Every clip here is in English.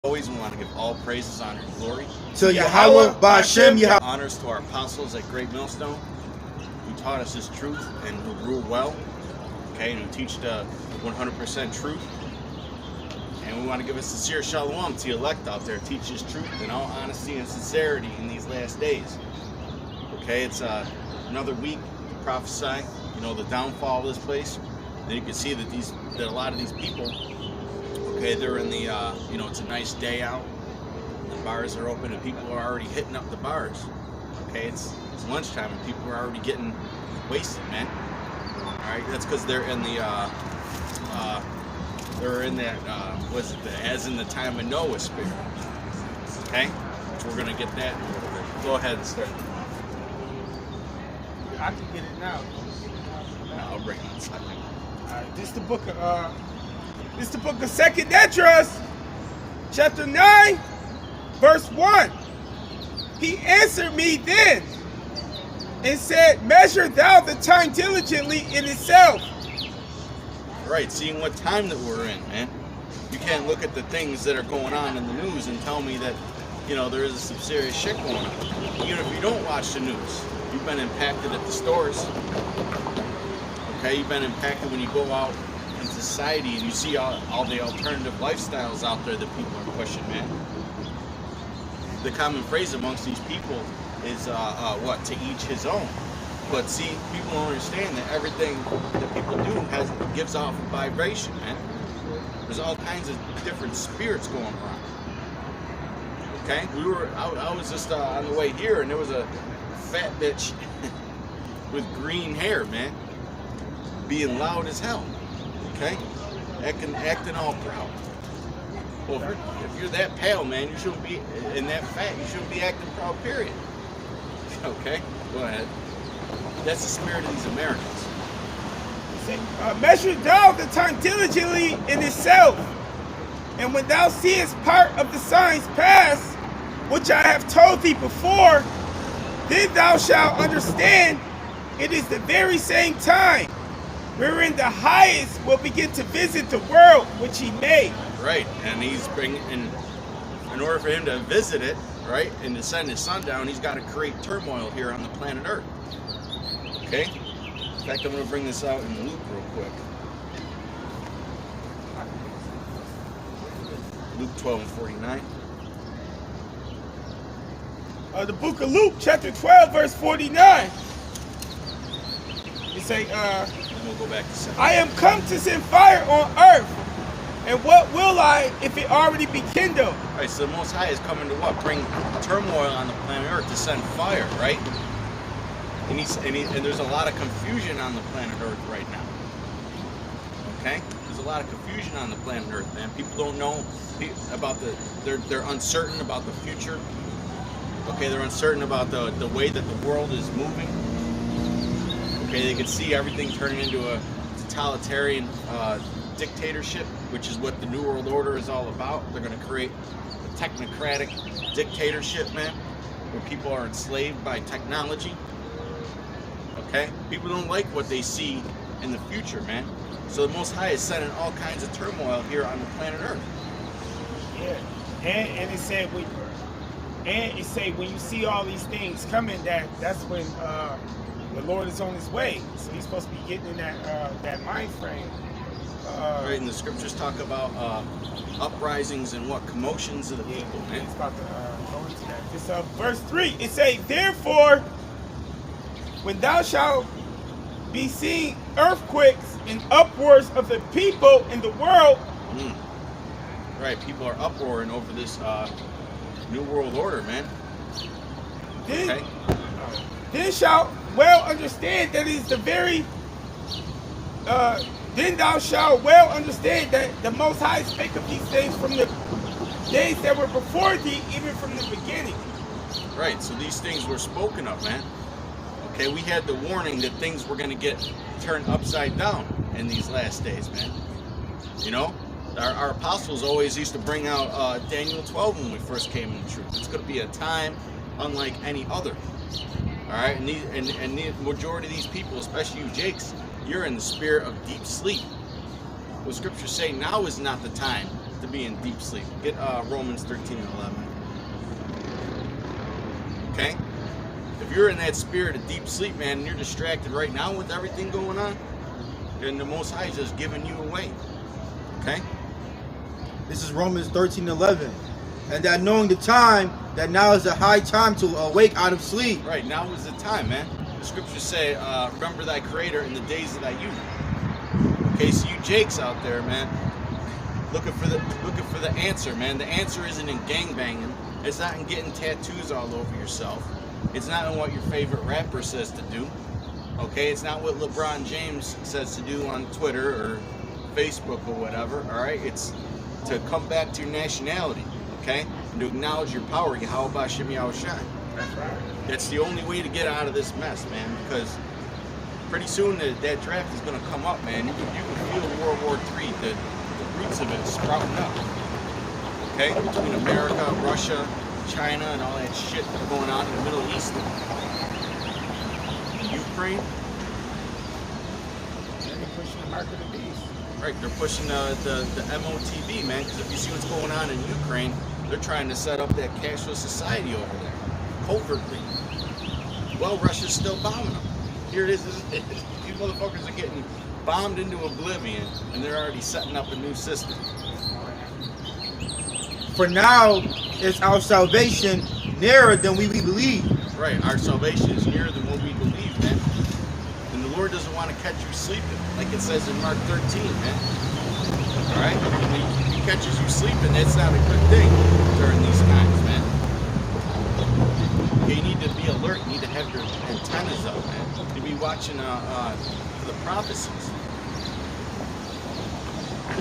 Always we want to give all praises, honor, and glory to Yahweh, Ba'Shem, Yahweh. Honors to our apostles at Great Millstone, who taught us His truth and who rule well, okay, and who teach the 100% truth. And we want to give a sincere shalom to the elect out there, teach His truth in all honesty and sincerity in these last days. Okay, it's another week to prophesy, the downfall of this place. Then you can see that a lot of these people, okay, they're in the, it's a nice day out. The bars are open and people are already hitting up the bars. Okay, it's lunchtime and people are already getting wasted, man. All right, that's because they're in the, as in the time of Noah spirit. Okay, so we're gonna get that. Go ahead and start. I can get it now. I'll bring it in a second. This is the book of Second Esdras, chapter 9, verse 1. He answered me then and said, measure thou the time diligently in itself. Right, seeing what time that we're in, man. You can't look at the things that are going on in the news and tell me that, there is some serious shit going on. Even if you don't watch the news, you've been impacted at the stores. Okay, you've been impacted when you go out in society and you see all the alternative lifestyles out there that people are pushing, man. The common phrase amongst these people is, to each his own. But see, people don't understand that everything that people do gives off a vibration, man. There's all kinds of different spirits going around. Okay, I was just on the way here, and there was a fat bitch with green hair, man, being loud as hell. Okay, acting all proud. Well, if you're that pale, man, you shouldn't be, and that fat, you shouldn't be acting proud. Period. Okay, go ahead. That's the spirit of these Americans. Measure thou the time diligently in itself, and when thou seest part of the signs pass, which I have told thee before, then thou shalt understand it is the very same time wherein the highest will begin to visit the world which he made. Right, and he's bringing, in order for him to visit it, right, and to send his son down, he's got to create turmoil here on the planet Earth. Okay? In fact, I'm going to bring this out in Luke real quick. Luke 12:49. The book of Luke, chapter 12, verse 49. You say, and we'll go back to 7. I am come to send fire on earth, and what will I if it already be kindled? All right, so the Most High is coming to what? Bring turmoil on the planet Earth, to send fire, right? And there's a lot of confusion on the planet Earth right now. Okay? There's a lot of confusion on the planet Earth, man. People don't know about they're uncertain about the future. Okay, they're uncertain about the way that the world is moving. Okay, they can see everything turning into a totalitarian dictatorship, which is what the New World Order is all about. They're going to create a technocratic dictatorship, man, where people are enslaved by technology. Okay, people don't like what they see in the future, man. So the Most High is sending all kinds of turmoil here on the planet Earth. Yeah, and it said when you see all these things coming, that's when the Lord is on His way. So He's supposed to be getting in that mind frame. Right, and the scriptures talk about uprisings and commotions of the people, man. It's about to go into that. This verse 3. It say, therefore, when thou shalt be seeing earthquakes and uproars of the people in the world. Right, people are uproaring over this New World Order, man. Then shalt well understand that it is the very. Then thou shalt well understand that the Most High spake of these things from the days that were before thee, even from the beginning. Right, so these things were spoken of, man. Okay, we had the warning that things were going to get turned upside down in these last days, man. Our apostles always used to bring out Daniel 12 when we first came into truth. It's going to be a time unlike any other. All right, and the majority of these people, especially you Jakes, you're in the spirit of deep sleep. What scriptures say, now is not the time to be in deep sleep. Get Romans 13 and 11. Okay? If you're in that spirit of deep sleep, man, and you're distracted right now with everything going on, then the Most High is just giving you away. Okay? This is Romans 13:11. And that knowing the time, that now is the high time to awake out of sleep. Right, now is the time, man. The scriptures say, remember thy creator in the days of thy youth. Okay, so you Jakes out there, man, looking for the answer, man. The answer isn't in gangbanging. It's not in getting tattoos all over yourself. It's not in what your favorite rapper says to do. Okay, it's not what LeBron James says to do on Twitter or Facebook or whatever. All right, it's to come back to your nationality. Okay, and to acknowledge your power. How about Shimmy Shine? That's right. That's the only way to get out of this mess, man. Because pretty soon that draft is going to come up, man. You can feel World War III, the roots of it sprouting up. Okay, between America, Russia, China, and all that shit going on in the Middle East, Ukraine. They're pushing the mark of the beast. Right, they're pushing the MOTV, man. Because if you see what's going on in Ukraine, they're trying to set up that cashless society over there, covertly. Well, Russia's still bombing them. Here it is. These motherfuckers are getting bombed into oblivion, and they're already setting up a new system. For now, is our salvation nearer than we believe. Right, our salvation is nearer than what we believe, man. And the Lord doesn't want to catch you sleeping, like it says in Mark 13, man. All right? When he catches you sleeping, that's not a good thing during these times, man. You need to be alert. You need to have your antennas up, man. You need to be watching the prophecies.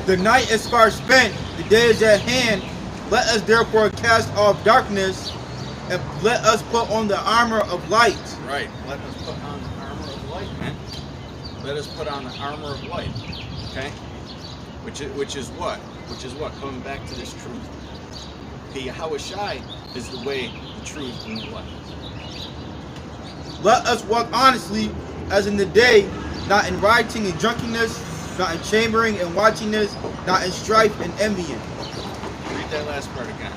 The night is far spent, the day is at hand. Let us therefore cast off darkness, and let us put on the armor of light. Right. Let us put on the armor of light, man. Let us put on the armor of light. Okay? Which is what? Which is what? Coming back to this truth. Okay, Yahushai is the way, the truth, and the light. Let us walk honestly as in the day, not in rioting and drunkenness, not in chambering and watchingness, not in strife and envying. Read that last part again.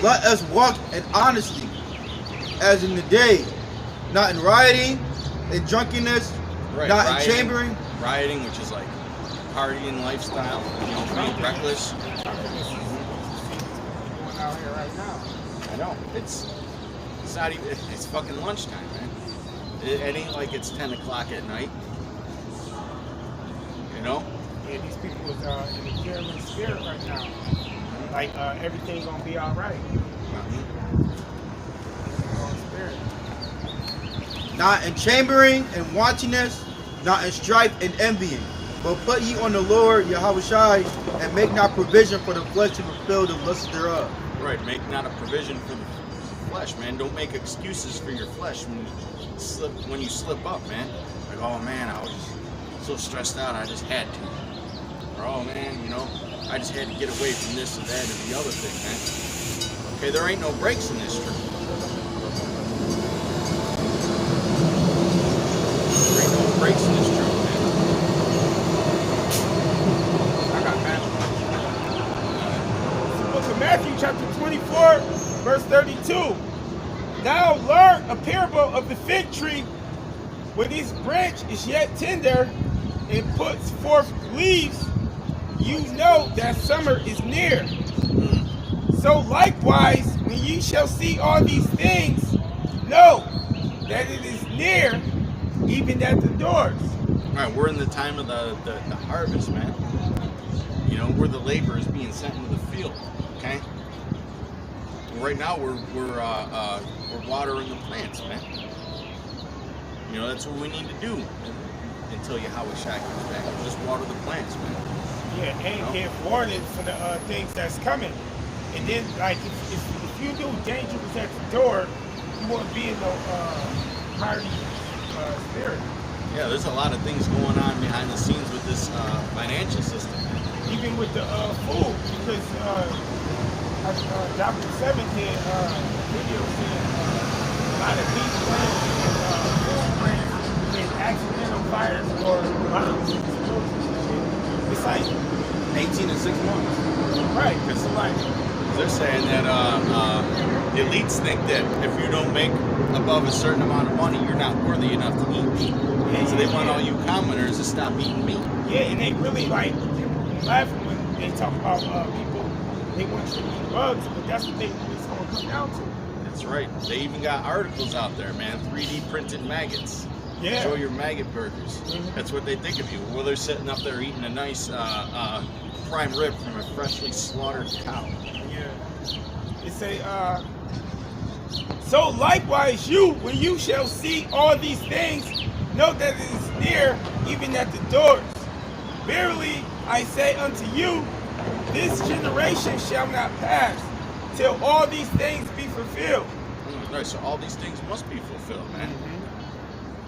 Let us walk in honesty as in the day, not in rioting and drunkenness, Right, not rioting, in chambering. Rioting, which is like partying lifestyle, being reckless. Going out here right now. I know. It's not even, it's fucking lunchtime, man. It ain't like it's 10 o'clock at night. You know? Yeah, these people is in the German spirit right now. Like everything's gonna be all right. Spirit. Not in chambering and watchingness, not in strife and envying. But put ye on the Lord Yahushai, and make not provision for the flesh to fulfill the lust thereof. Right, make not a provision for the flesh, man. Don't make excuses for your flesh when you slip up, man. Like, oh man, I was so stressed out, I just had to. Or oh man, I just had to get away from this or that or the other thing, man. Okay, there ain't no breaks in this truth. There ain't no breaks in this truth, man. I got Matthew. The book of Matthew, chapter 24, verse 32. Now learn a parable of the fig tree. When its branch is yet tender and puts forth leaves, you know that summer is near. So likewise, when ye shall see all these things, know that it is near, even at the doors. All right, we're in the time of the harvest, man. We're the laborers being sent into the field. Okay. Right now, we're watering the plants, man. That's what we need to do until Yahushua comes back. Just water the plants, man. Yeah, and give warning for the things that's coming. And then, like, if you do dangerous at the door, you won't be in no party spirit. Yeah, there's a lot of things going on behind the scenes with this financial system. Even with the food, because Dr. Seven did video saying a lot of these plants and food brands get accidental fires or bombs. It's like 18 and 6 months. Right, because like, They're saying that the elites think that if you don't make above a certain amount of money, you're not worthy enough to eat meat. So they want all you commoners to stop eating meat. yeah, and they really like laughing when they talk about people, they want you to eat bugs, but that's what it's going to come down to. That's right. They even got articles out there, man. 3D printed maggots. Yeah. Show your maggot burgers. That's what they think of you. Well, they're sitting up there eating a nice prime rib from a freshly slaughtered cow. Yeah. It say, so likewise you, when you shall see all these things, know that it is near, even at the doors. Verily I say unto you, this generation shall not pass till all these things be fulfilled. Right, so all these things must be fulfilled, man.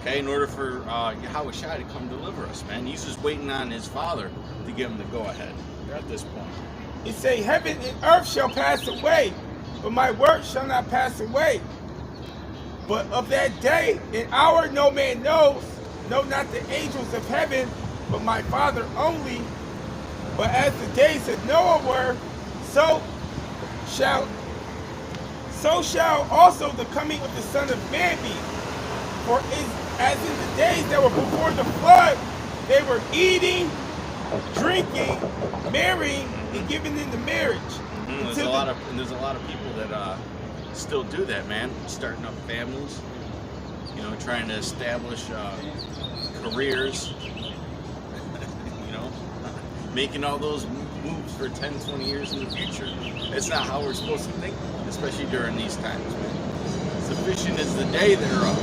Okay, in order for Yahweh Shai to come deliver us, man. He's just waiting on his Father to give him the go-ahead at this point. It say, heaven and earth shall pass away, but my word shall not pass away. But of that day and hour no man knows, no not the angels of heaven, but my Father only. But as the days of Noah were, so shall also the coming of the Son of Man be. For as in the days that were before the flood, they were eating, drinking, marrying, and giving into marriage. There's a lot of people that still do that, man. Starting up families, you know, trying to establish careers, you know, making all those moves for 10, 20 years in the future. It's not how we're supposed to think, especially during these times, man. Sufficient is the day thereof.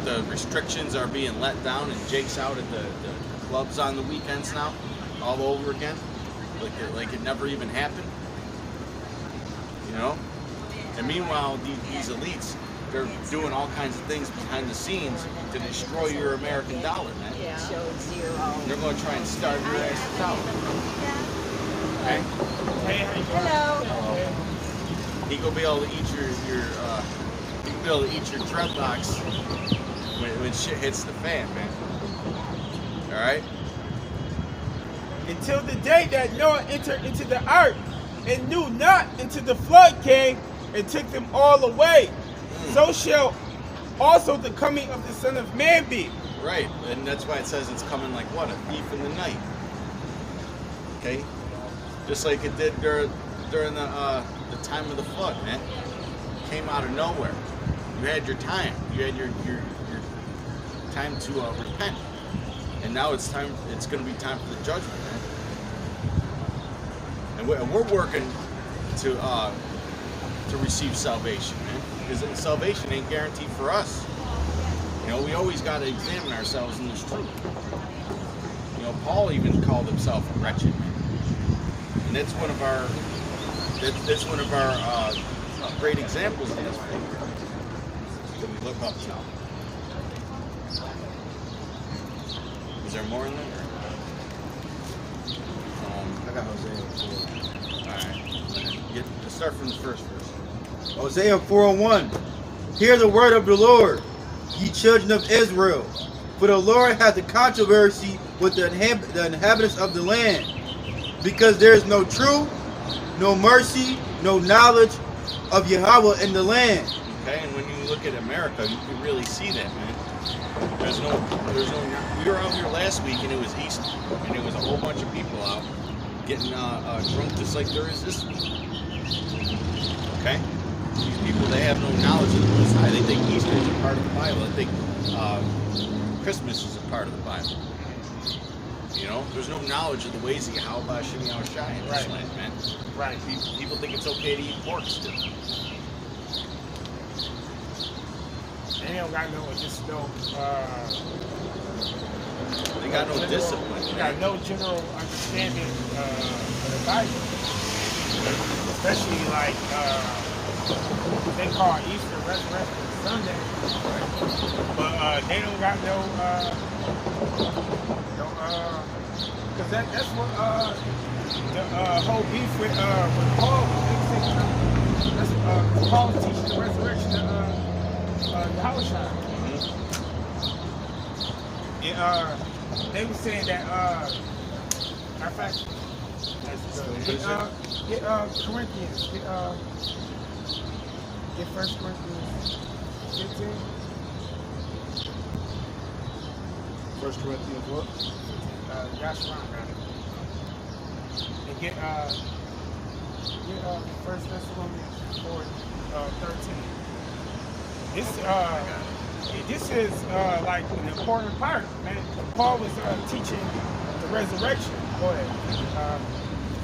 The restrictions are being let down, and Jake's out at the clubs on the weekends now, all over again, like it never even happened, you know. And meanwhile, these elites, they're doing all kinds of things behind the scenes to destroy your American dollar, man. Yeah. They're going to try and starve your ass out. Okay? Hey, how you doing? Hello. He gonna be able to eat your dreadlocks when shit hits the fan, man. All right. Until the day that Noah entered into the ark and knew not until the flood came and took them all away. So shall also the coming of the Son of Man be. Right, and that's why it says it's coming like what? A thief in the night. Okay? Just like it did during the time of the flood, man. It came out of nowhere. You had your time. You had your time to repent. And now it's time. It's going to be time for the judgment, man. And we're working to receive salvation, man. Because salvation ain't guaranteed for us. You know, we always got to examine ourselves in this truth. You know, Paul even called himself a wretched man. And that's one of our great examples in this book that we look up to. Is there more in there? I got Hosea 4. All right. Let's start from the first verse. Hosea 4:1. Hear the word of the Lord, ye children of Israel. For the Lord hath a controversy with the inhabitants of the land, because there is no truth, no mercy, no knowledge of Yahweh in the land. Okay, and when you look at America, you can really see that, man. There's no. We were out here last week, and it was Easter, and it was a whole bunch of people out getting drunk, just like there is this week. Okay, these people, they have no knowledge of the Most High. They think Easter is a part of the Bible. They think Christmas is a part of the Bible. You know, there's no knowledge of the ways of Yahweh Shai in this land, man. Right. People think it's okay to eat pork still. They don't got no, just no. They got no discipline. They got no general understanding of the Bible, especially like they call Easter Resurrection Sunday, but they don't got no, because that's what whole beef with Paul. That's Paul was teaching the resurrection of Yahushua. And they were saying that matter of fact, get Corinthians, get 1 Corinthians 15. 1 Corinthians what? Joshua got it. And get 1 Thessalonians 4:13. This is like an important part, man. Paul was teaching the resurrection. Go ahead.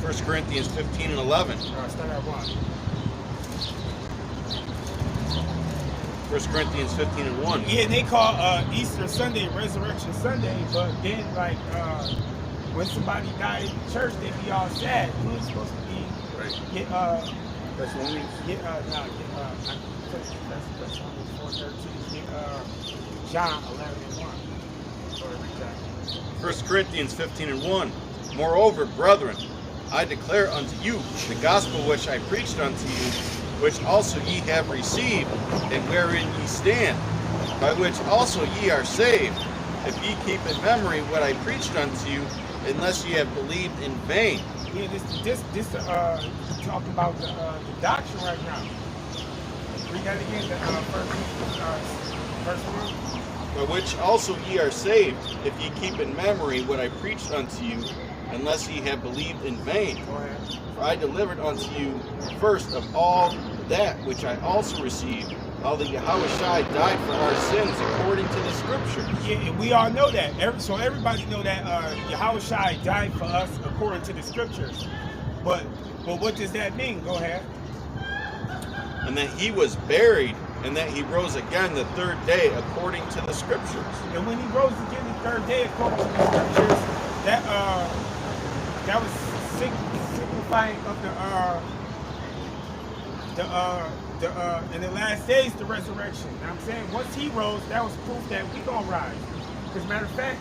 1 Corinthians 15 and 11. Start at 1. 1 Corinthians 15 and 1. Yeah, they call Easter Sunday Resurrection Sunday, but then like when somebody died in the church, they be all sad. Who's supposed to be? Right. Get Thessalonians? that's 4:13. Get John 11 and 1. Sorry, read that. 1 Corinthians 15 and 1. Moreover, brethren, I declare unto you the gospel which I preached unto you, which also ye have received, and wherein ye stand, by which also ye are saved, if ye keep in memory what I preached unto you, unless ye have believed in vain. Yeah, this talking about the doctrine right now. Read that again, verse 1. By which also ye are saved, if ye keep in memory what I preached unto you, unless ye have believed in vain. Go ahead. For I delivered unto you first of all that which I also received, how that Yahushua died for our sins according to the scriptures. Yeah, and we all know that. So everybody know that Yahushua died for us according to the scriptures. But what does that mean? Go ahead. And that he was buried, and that he rose again the third day according to the scriptures. And when he rose again the third day according to the scriptures, that was signifying of in the last days the resurrection. Now I'm saying once he rose, that was proof that we gonna rise. As a matter of fact,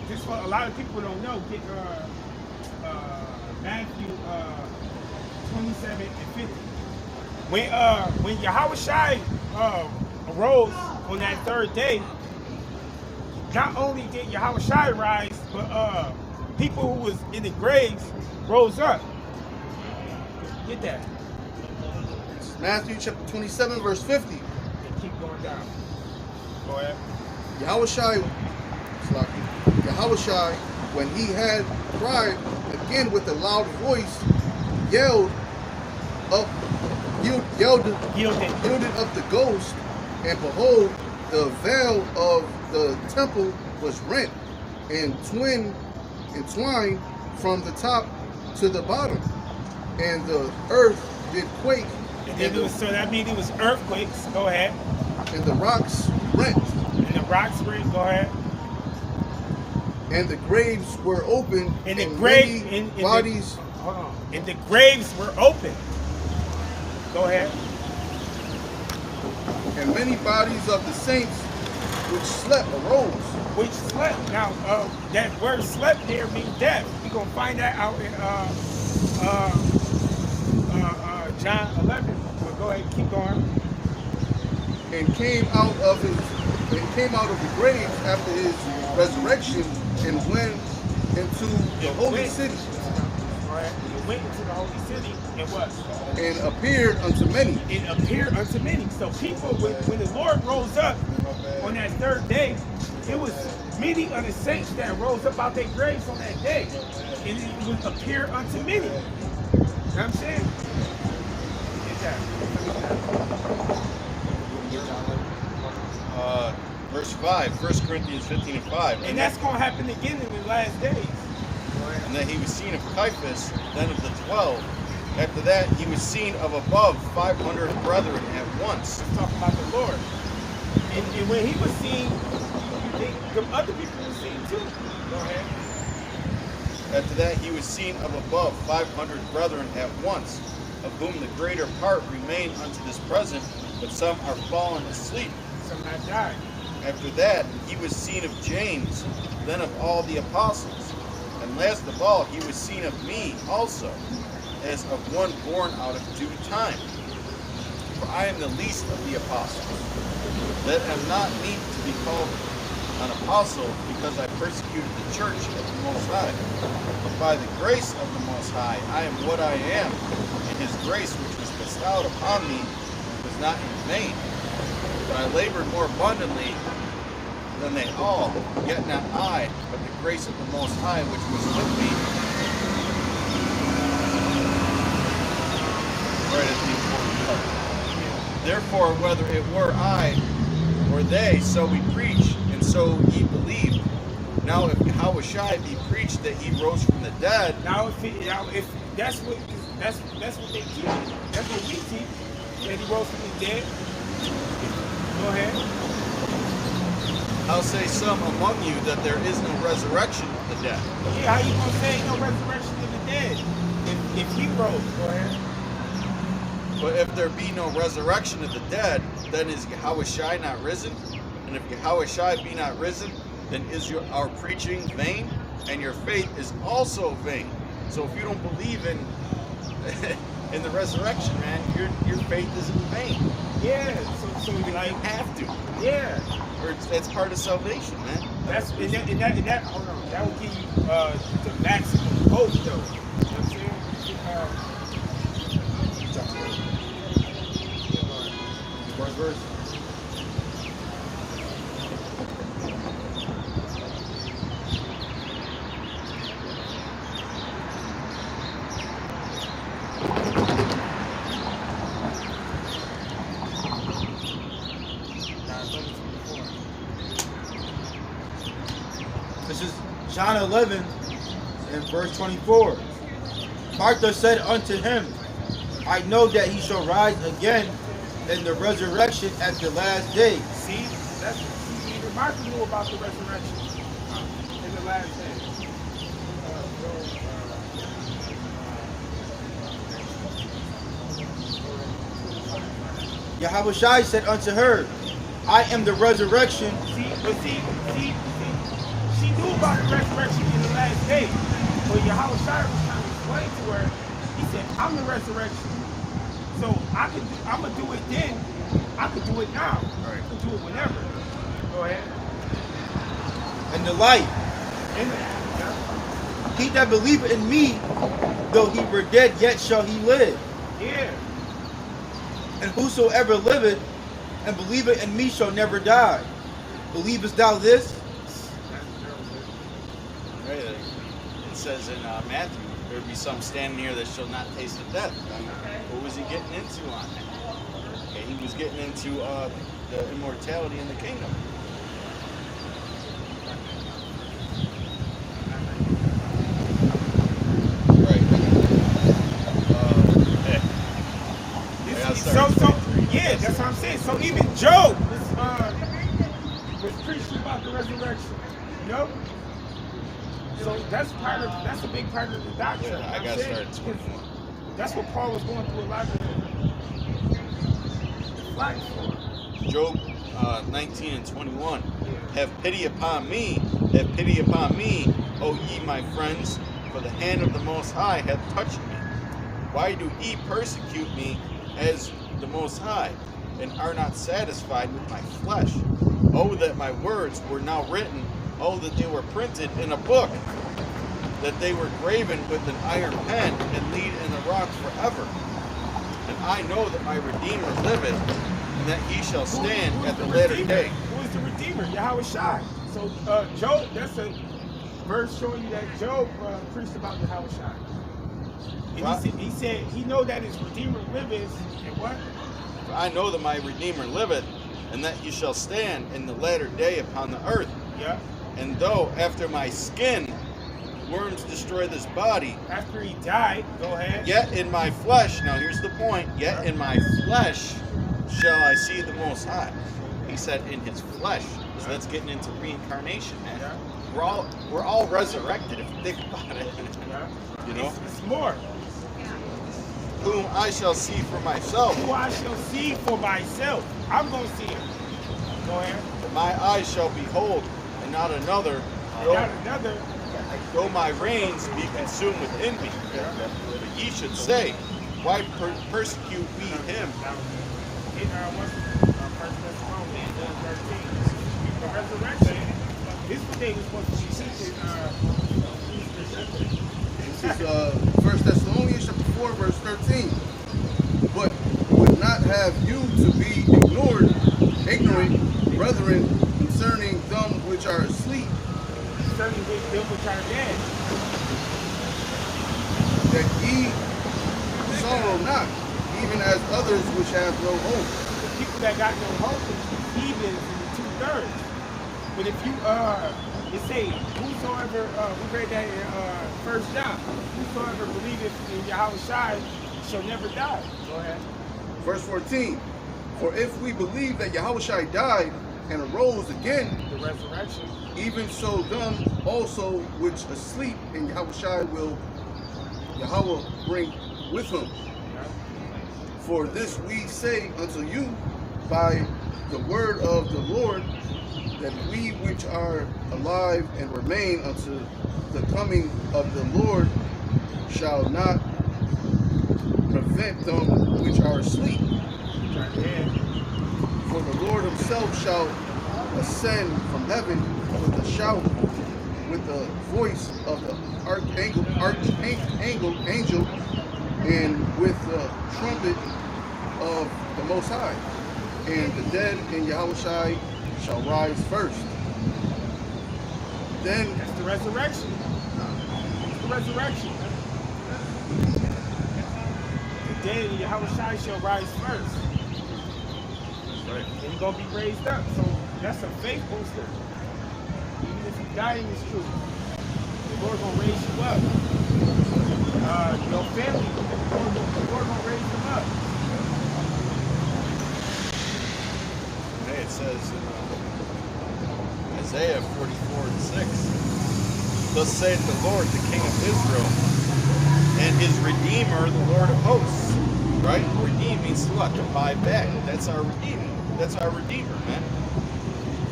this what a lot of people don't know. Get Matthew 27 and 50. When Yahushua arose on that third day, not only did Yahushua rise, but people who was in the graves rose up. Get that. Matthew chapter 27, verse 50. And keep going down. Go ahead. Yahushua, when he had cried again with a loud voice, yielded up the ghost, and behold, the veil of the temple was rent and twined from the top to the bottom, and the earth did quake. So that means it was earthquakes. Go ahead. And the rocks rent. And the rocks rent. Go ahead. And the graves were open. And the bodies. Hold on. And the graves were open. Go ahead. And many bodies of the saints which slept arose. Which slept. Now, that word slept there means death. We're going to find that out in John 11. Well, go ahead, keep going. And came out of the graves after his resurrection and went into the holy city. Right. It went into the holy city and what? And appeared unto many. It appeared unto many. So people, when the Lord rose up on that third day, it was many of the saints that rose up out their graves on that day. And it would appear unto many. You know what I'm saying? Verse 5, 1 Corinthians 15 and 5. And that's going to happen again in the last days. And that he was seen of Caiaphas, then of the 12. After that, he was seen of above 500 brethren at once. Let's talk about the Lord. And when he was seen, the other people were seen too. Go ahead. After that, he was seen of above 500 brethren at once, of whom the greater part remain unto this present, but some are fallen asleep. Some have died. After that, he was seen of James, then of all the apostles. And last of all, he was seen of me also, as of one born out of due time. For I am the least of the apostles, that am not meet to be called an apostle, because I persecuted the church of the Most High. But by the grace of the Most High, I am what I am, and his grace which was bestowed upon me was not in vain. But I labored more abundantly than they all, yet not I, but the grace of the Most High which was with me. Right at the important part. Therefore, whether it were I or they, so we preach, and so ye believe. Now, if Yahushua be preached that he rose from the dead, if that's what they teach, that's what we teach, that he rose from the dead. Go ahead. I'll say some among you that there is no resurrection of the dead. Yeah, how you gonna say no resurrection of the dead if he rose? Go ahead. But if there be no resurrection of the dead, then is Yahushua not risen? And if Yahushua be not risen, then is our preaching vain, and your faith is also vain. So if you don't believe in in the resurrection, man, your faith is in vain. Yeah. So You like have to. yeah. Or it's part of salvation, man. That's and that hold on. That will give you the maximum hope, though. You know what I'm saying? Verse. This is John 11 and verse 24. Martha said unto him, I know that he shall rise again in the resurrection at the last day. See, even Martha knew about the resurrection in the last day. Yahushua said unto her, I am the resurrection. See, she knew about the resurrection in the last day. But Yahushua was trying to explain to her. He said, I'm the resurrection. So I'm gonna do it then. I could do it now. Right. I could do it whenever. Go ahead. And the life. Yeah. He that believeth in me, though he were dead, yet shall he live. Yeah. And whosoever liveth and believeth in me shall never die. Believest thou this? Right. It says in Matthew, there will be some standing here that shall not taste of death. What was he getting into on that? Okay, he was getting into the immortality in the kingdom. Right. Yeah, that's what I'm saying. So even Job was preaching about the resurrection. You know? So that's a big part of the doctrine. Yeah, I got started 21. That's what Paul was going through a lot of life for. Job 19 and 21. Have pity upon me, O ye my friends, for the hand of the Most High hath touched me. Why do ye persecute me as the Most High, and are not satisfied with my flesh? Oh, that my words were now written, oh, that they were printed in a book, that they were graven with an iron pen, and lead in the rock forever. And I know that my Redeemer liveth, and that he shall stand at the latter day. Who is the Redeemer? Yahushua. So Job, that's a verse showing you that Job preached about Yahushua. And he said he know that his Redeemer liveth, and what? I know that my Redeemer liveth, and that he shall stand in the latter day upon the earth. Yeah. And though after my skin worms destroy this body, after he died, go ahead. Yet in my flesh, now here's the point, yet in my flesh shall I see the Most High. He said in his flesh. So that's getting into reincarnation, man. Yeah. We're all resurrected if you think about it. Yeah. You know? It's more. Whom I shall see for myself. Who I shall see for myself. I'm going to see him. Go ahead. But my eyes shall behold, and not another. Not another. Though my reins be consumed with envy. But ye should say, why persecute we him? In 1 Thessalonians 1:13, the resurrection. This is what they were supposed to be teaching. This is 1 Thessalonians chapter 4, verse 13. But would not have you to be ignorant, brethren, concerning them which are asleep, Concerning them which are dead. that ye sorrow not, even as others which have no hope. The people that got no hope is heathens in the 2/3. But if you it say, whosoever we read that in 1 John, whosoever believeth in Yahweh Shai shall never die. Go ahead. Verse 14. For if we believe that Yahushua died and arose again, The resurrection. even so them also which asleep in Yahushua will Yahweh bring with him. For this we say unto you by the word of the Lord, that we which are alive and remain unto the coming of the Lord shall not prevent them which are asleep. For the Lord himself shall ascend from heaven with a shout, with the voice of the archangel, and with the trumpet of the Most High. And the dead in Yahushua shall rise first. Then That's the resurrection. It's the resurrection. The dead in Yahweh Shai shall rise first. Right. And you're going to be raised up. So that's a faith booster. Even if you die in this truth, the Lord going to raise you up. Your family, the Lord going to raise them up. Hey, it says in Isaiah 44:6, thus saith the Lord, the King of Israel, and his Redeemer, the Lord of hosts. Right? Redeem means what? To buy back. That's our Redeemer. That's our Redeemer, man.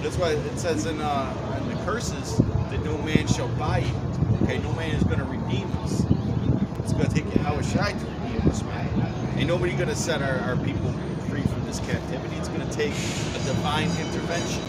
That's why it says in the curses that no man shall buy you. Okay, no man is going to redeem us. It's going to take Yahweh Shai to redeem us, man. Ain't nobody going to set our people free from this captivity. It's going to take a divine intervention.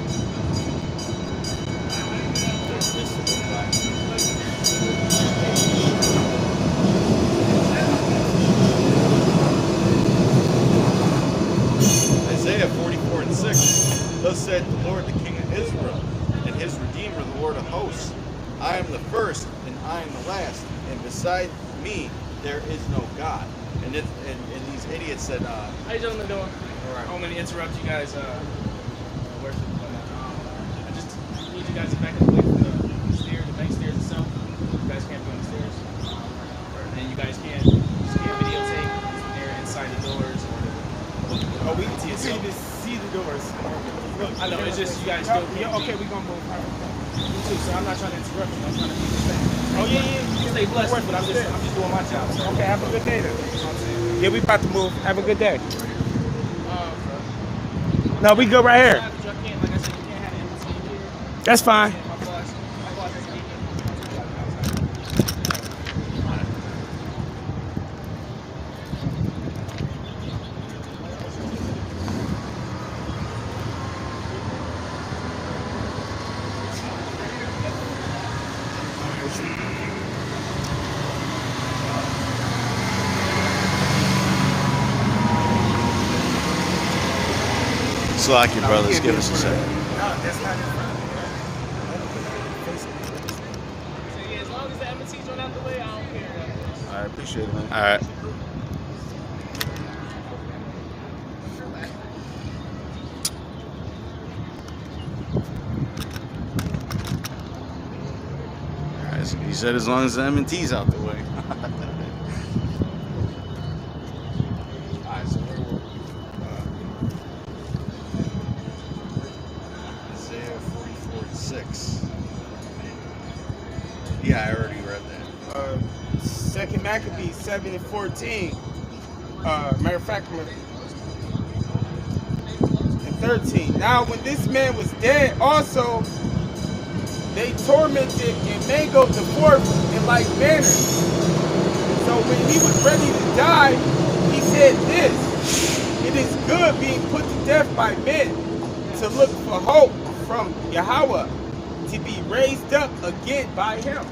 Isaiah 44:6, thus said the Lord, the King of Israel, and his Redeemer, the Lord of hosts. I am the first, and I am the last, and beside me there is no God. And these idiots said, How you gentlemen doing? Alright. I don't mean to interrupt you guys' worship, but I just need you guys to back up away from the stairs, the main stairs itself. You guys can't go on the stairs. And you guys can't videotape when they're inside the doors or Oh, we see can yourself. see the doors. I know, it's just you guys go. Yeah, okay, we're going to move. Me too, so I'm not trying to interrupt you. I'm trying to keep it safe. Oh, yeah. You can stay blessed, but I'm just doing my job. So. Okay, have a good day then. You know what I'm saying? Yeah, we about to move. Have a good day. No, we good right here. Like I said, you can't have it in here. That's fine. My boss is leaving. Slack your brothers, give us a second. No, that's not in front of me. So yeah, as long as the M&T's run out the way, I don't care. I appreciate it, man. Alright. He said as long as the M&T's out the way. Alright, so where were we? Isaiah 44:6. Yeah, I already read that. Second Maccabees 7:14. Matter of fact, and 13. Now when this man was dead also, they tormented and mangled the fourth in like manner. So when he was ready to die, he said this: it is good being put to death by men, to look for hope from Yahweh, to be raised up again by him.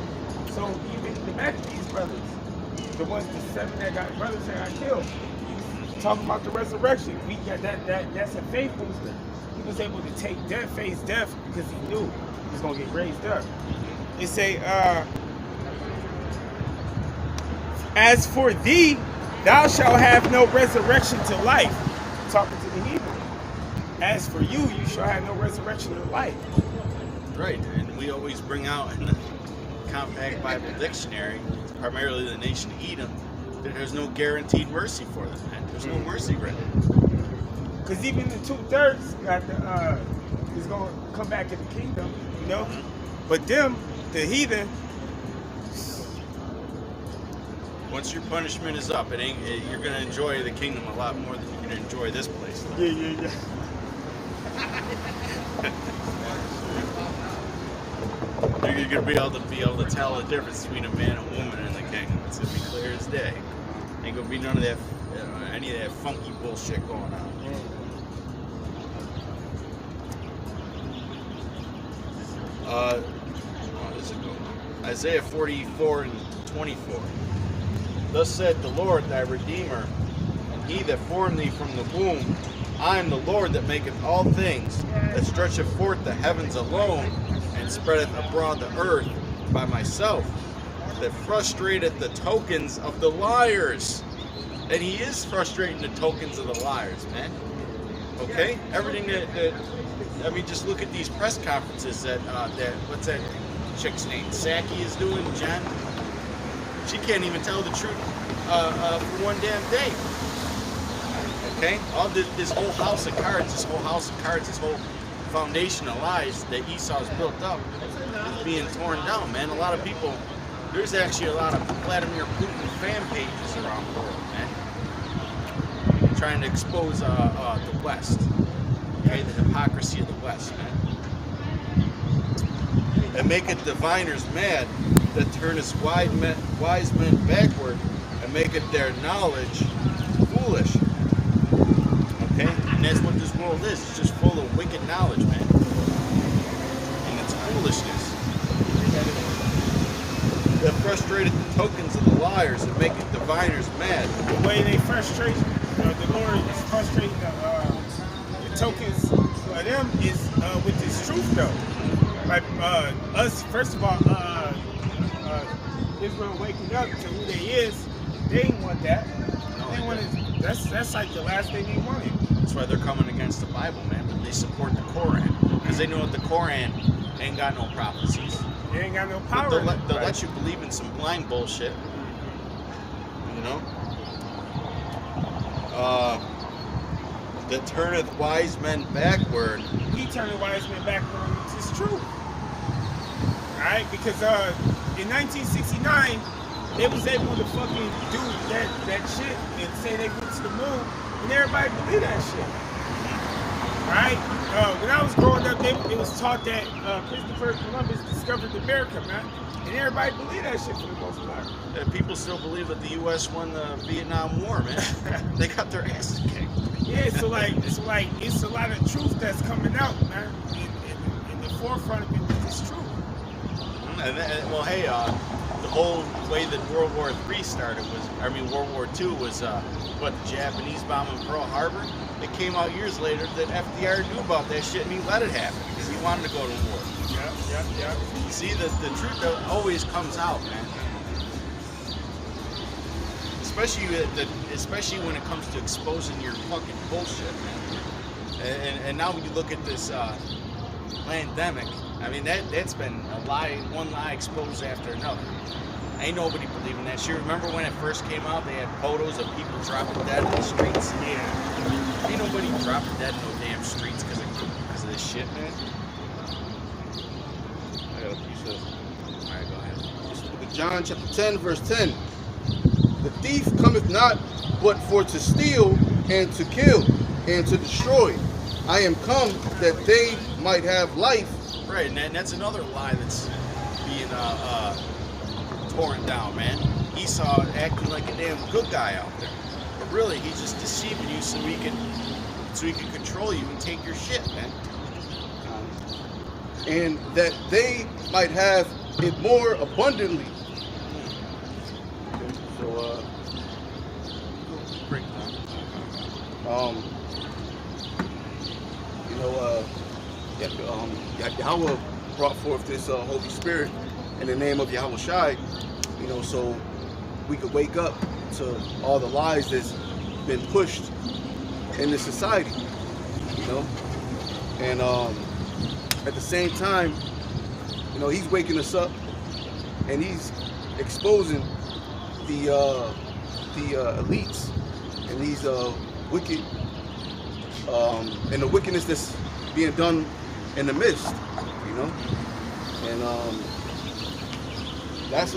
So even the Maccabees brothers, the ones, the 7 that got brothers that got killed, talking about the resurrection, we got that's a faith booster. He was able to take death, face death, because he knew he was gonna get raised up. They say, as for thee, thou shalt have no resurrection to life. Talking to the heathen. As for you, you shall have no resurrection to life. Right, and we always bring out in the Compact Bible Dictionary, primarily the nation of Edom, that there's no guaranteed mercy for them, man. There's no mercy written. Because even the 2/3 got the is gonna come back in the kingdom, you know. But them, the heathen. Once your punishment is up, you're gonna enjoy the kingdom a lot more than you're gonna enjoy this place. Yeah. You're gonna be able to tell the difference between a man and a woman in the kingdom. It's gonna be clear as day. Ain't gonna be none of that, any of that funky bullshit going on. This is a good one. Isaiah 44:24. Thus said the Lord thy Redeemer, and he that formed thee from the womb. I am the Lord that maketh all things, that stretcheth forth the heavens alone, and spreadeth abroad the earth by myself, that frustrateth the tokens of the liars. And he is frustrating the tokens of the liars, man. Okay? Everything I mean, just look at these press conferences that what's that chick's name? Saki is doing, Jen. She can't even tell the truth for one damn day. Okay? All this whole house of cards, this whole foundation of lies that Esau's built up is being torn down, man. A lot of people, there's actually a lot of Vladimir Putin fan pages around the world, man, trying to expose the West. Okay, the hypocrisy of the West, man. And maketh diviners mad, that turneth wise men backward, and maketh their knowledge foolish. Okay? And that's what this world is. It's just full of wicked knowledge, man. And it's foolishness. That frustrated the tokens of the liars and maketh diviners mad. The way they frustrate, the Lord is frustrating the tokens of them is with this truth, though. Like us, first of all, Israel waking up to who they is, they ain't want that. They wanted, that's like the last thing they wanted. That's why they're coming against the Bible, man. But they support the Koran because they know that the Koran ain't got no prophecies. They ain't got no power. They'll let you believe in some blind bullshit. You know? That turneth wise men backward. He turned wise men backward. It's true. Alright? Because in 1969, they was able to fucking do that shit and say they went to the moon, and everybody believed that shit. Alright? When I was growing up, it was taught that Christopher Columbus discovered America, man. And everybody believed that shit for the most part. And people still believe that the U.S. won the Vietnam War, man. They got their asses kicked. Yeah, so it's a lot of truth that's coming out, man. In the forefront of it, it's true. Well, hey, the whole way that World War III started World War II was the Japanese bombing Pearl Harbor. It came out years later that FDR knew about that shit and he let it happen because he wanted to go to war. Yeah. You see, the truth always comes out, man. Especially when it comes to exposing your fucking bullshit, man. And now when you look at this pandemic, I mean that's been a lie, one lie exposed after another. Ain't nobody believing that shit. Remember when it first came out, they had photos of people dropping dead in the streets? Yeah. Ain't nobody dropping dead in no damn streets because of this shit, man. I got a piece of this. Alright, go ahead. This is the book of John chapter 10, verse 10. The thief cometh not but for to steal and to kill and to destroy. I am come that they might have life. Right, and that's another lie that's being torn down, man. Esau acting like a damn good guy out there, but really he's just deceiving you so he can control you and take your shit, man. And that they might have it more abundantly. So, Yahweh brought forth this Holy Spirit in the name of Yahweh Shai, so we could wake up to all the lies that's been pushed in this society, and at the same time, he's waking us up and he's exposing the elites and these wicked and the wickedness that's being done in the midst, and that's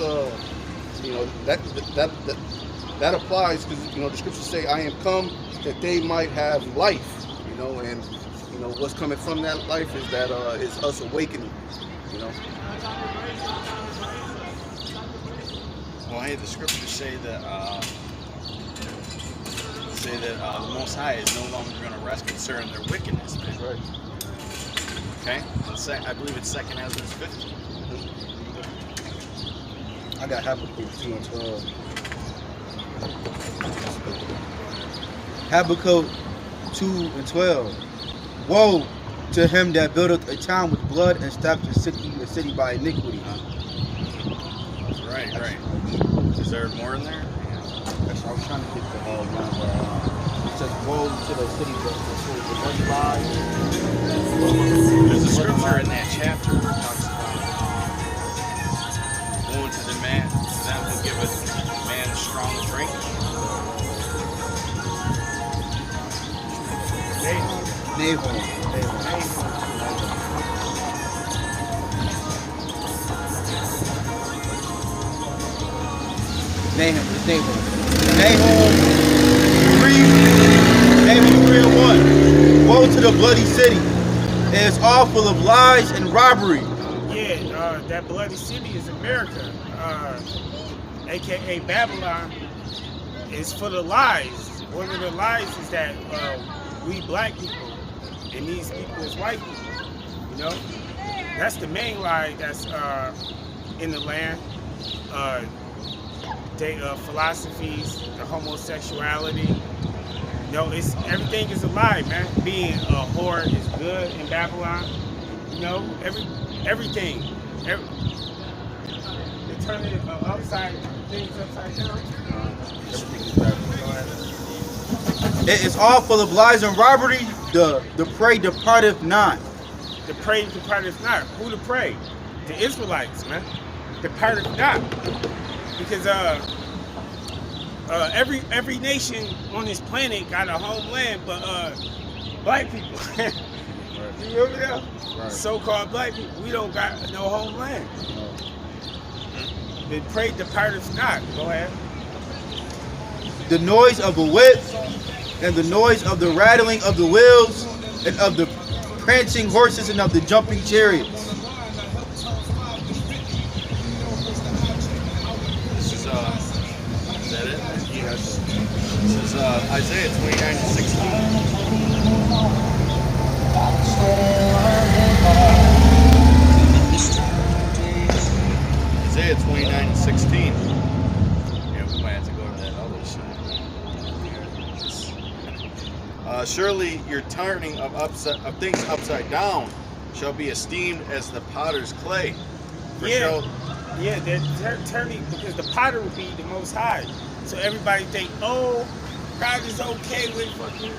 that applies because the scriptures say, "I am come that they might have life," and what's coming from that life is that is us awakening, Well, hey, the scriptures say that the Most High is no longer going to rest concerning their wickedness, man. Right. Okay, and I believe it's 2nd Ezra 15. I got Habakkuk 2 and 12. Habakkuk 2 and 12. Woe to him that buildeth a town with blood and establisheth a city by iniquity. Right. Is there more in there? That's I was trying to get the one where it says, woe to the city that one lies. There's a scripture in that chapter where it talks about going to the man, to them who giveth man strong drink. Nahum. Nahum 3 and 1. Woe to the bloody city. It is all full of lies and robbery. Yeah, that bloody city is America, aka Babylon. Is full of lies. One of the lies is that we black people and these people is white people. That's the main lie that's in the land. Philosophies, the homosexuality. It's everything is a lie, man. Being a whore is good in Babylon. Everything. They turn it things upside down. It is all full of lies and robbery. The prey departeth not. The prey departeth not. Who the prey? The Israelites, man. Departeth not. Because every nation on this planet got a homeland, but black people. Right. You remember that? Right. So-called black people, we don't got no homeland. No. The prey departeth not. Go ahead. The noise of a whip and the noise of the rattling of the wheels and of the prancing horses and of the jumping chariots. Is that it? Yes. This is Isaiah 29:16. Isaiah 29:16. Yeah, we might have to go to that other side. Surely your turning of things upside down shall be esteemed as the potter's clay. Yeah, they're turning because the potter will be the Most High. So everybody think, oh, God is okay with fucking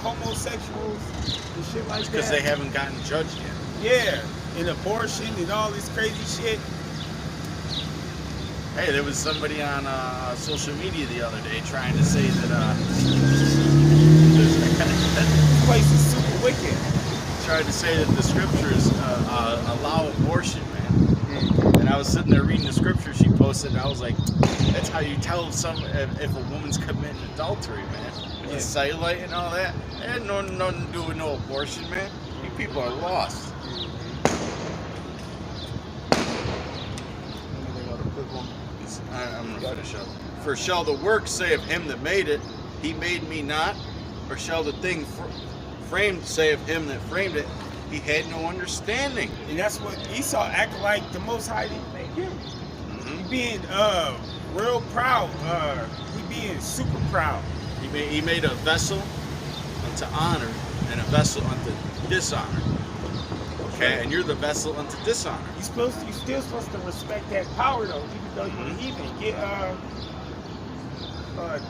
homosexuals and shit like that. Because they haven't gotten judged yet. Yeah, and abortion and all this crazy shit. Hey, there was somebody on social media the other day trying to say that this place is super wicked. Tried to say that the scriptures allow abortion, man. And I was sitting there reading the scripture she posted, and I was like, that's how you tell if a woman's committing adultery, man. The cellulite and all that. That had nothing to do with no abortion, man. You people are lost. I'm gonna finish up. For shall the work say of him that made it, he made me not? Or shall the thing framed say of him that framed it, he had no understanding? And that's what Esau acted like the Most High didn't make him. He being real proud. He being super proud. He made a vessel unto honor and a vessel unto dishonor. Okay, and you're the vessel unto dishonor. You're still supposed to respect that power though, even though you're heathen. Get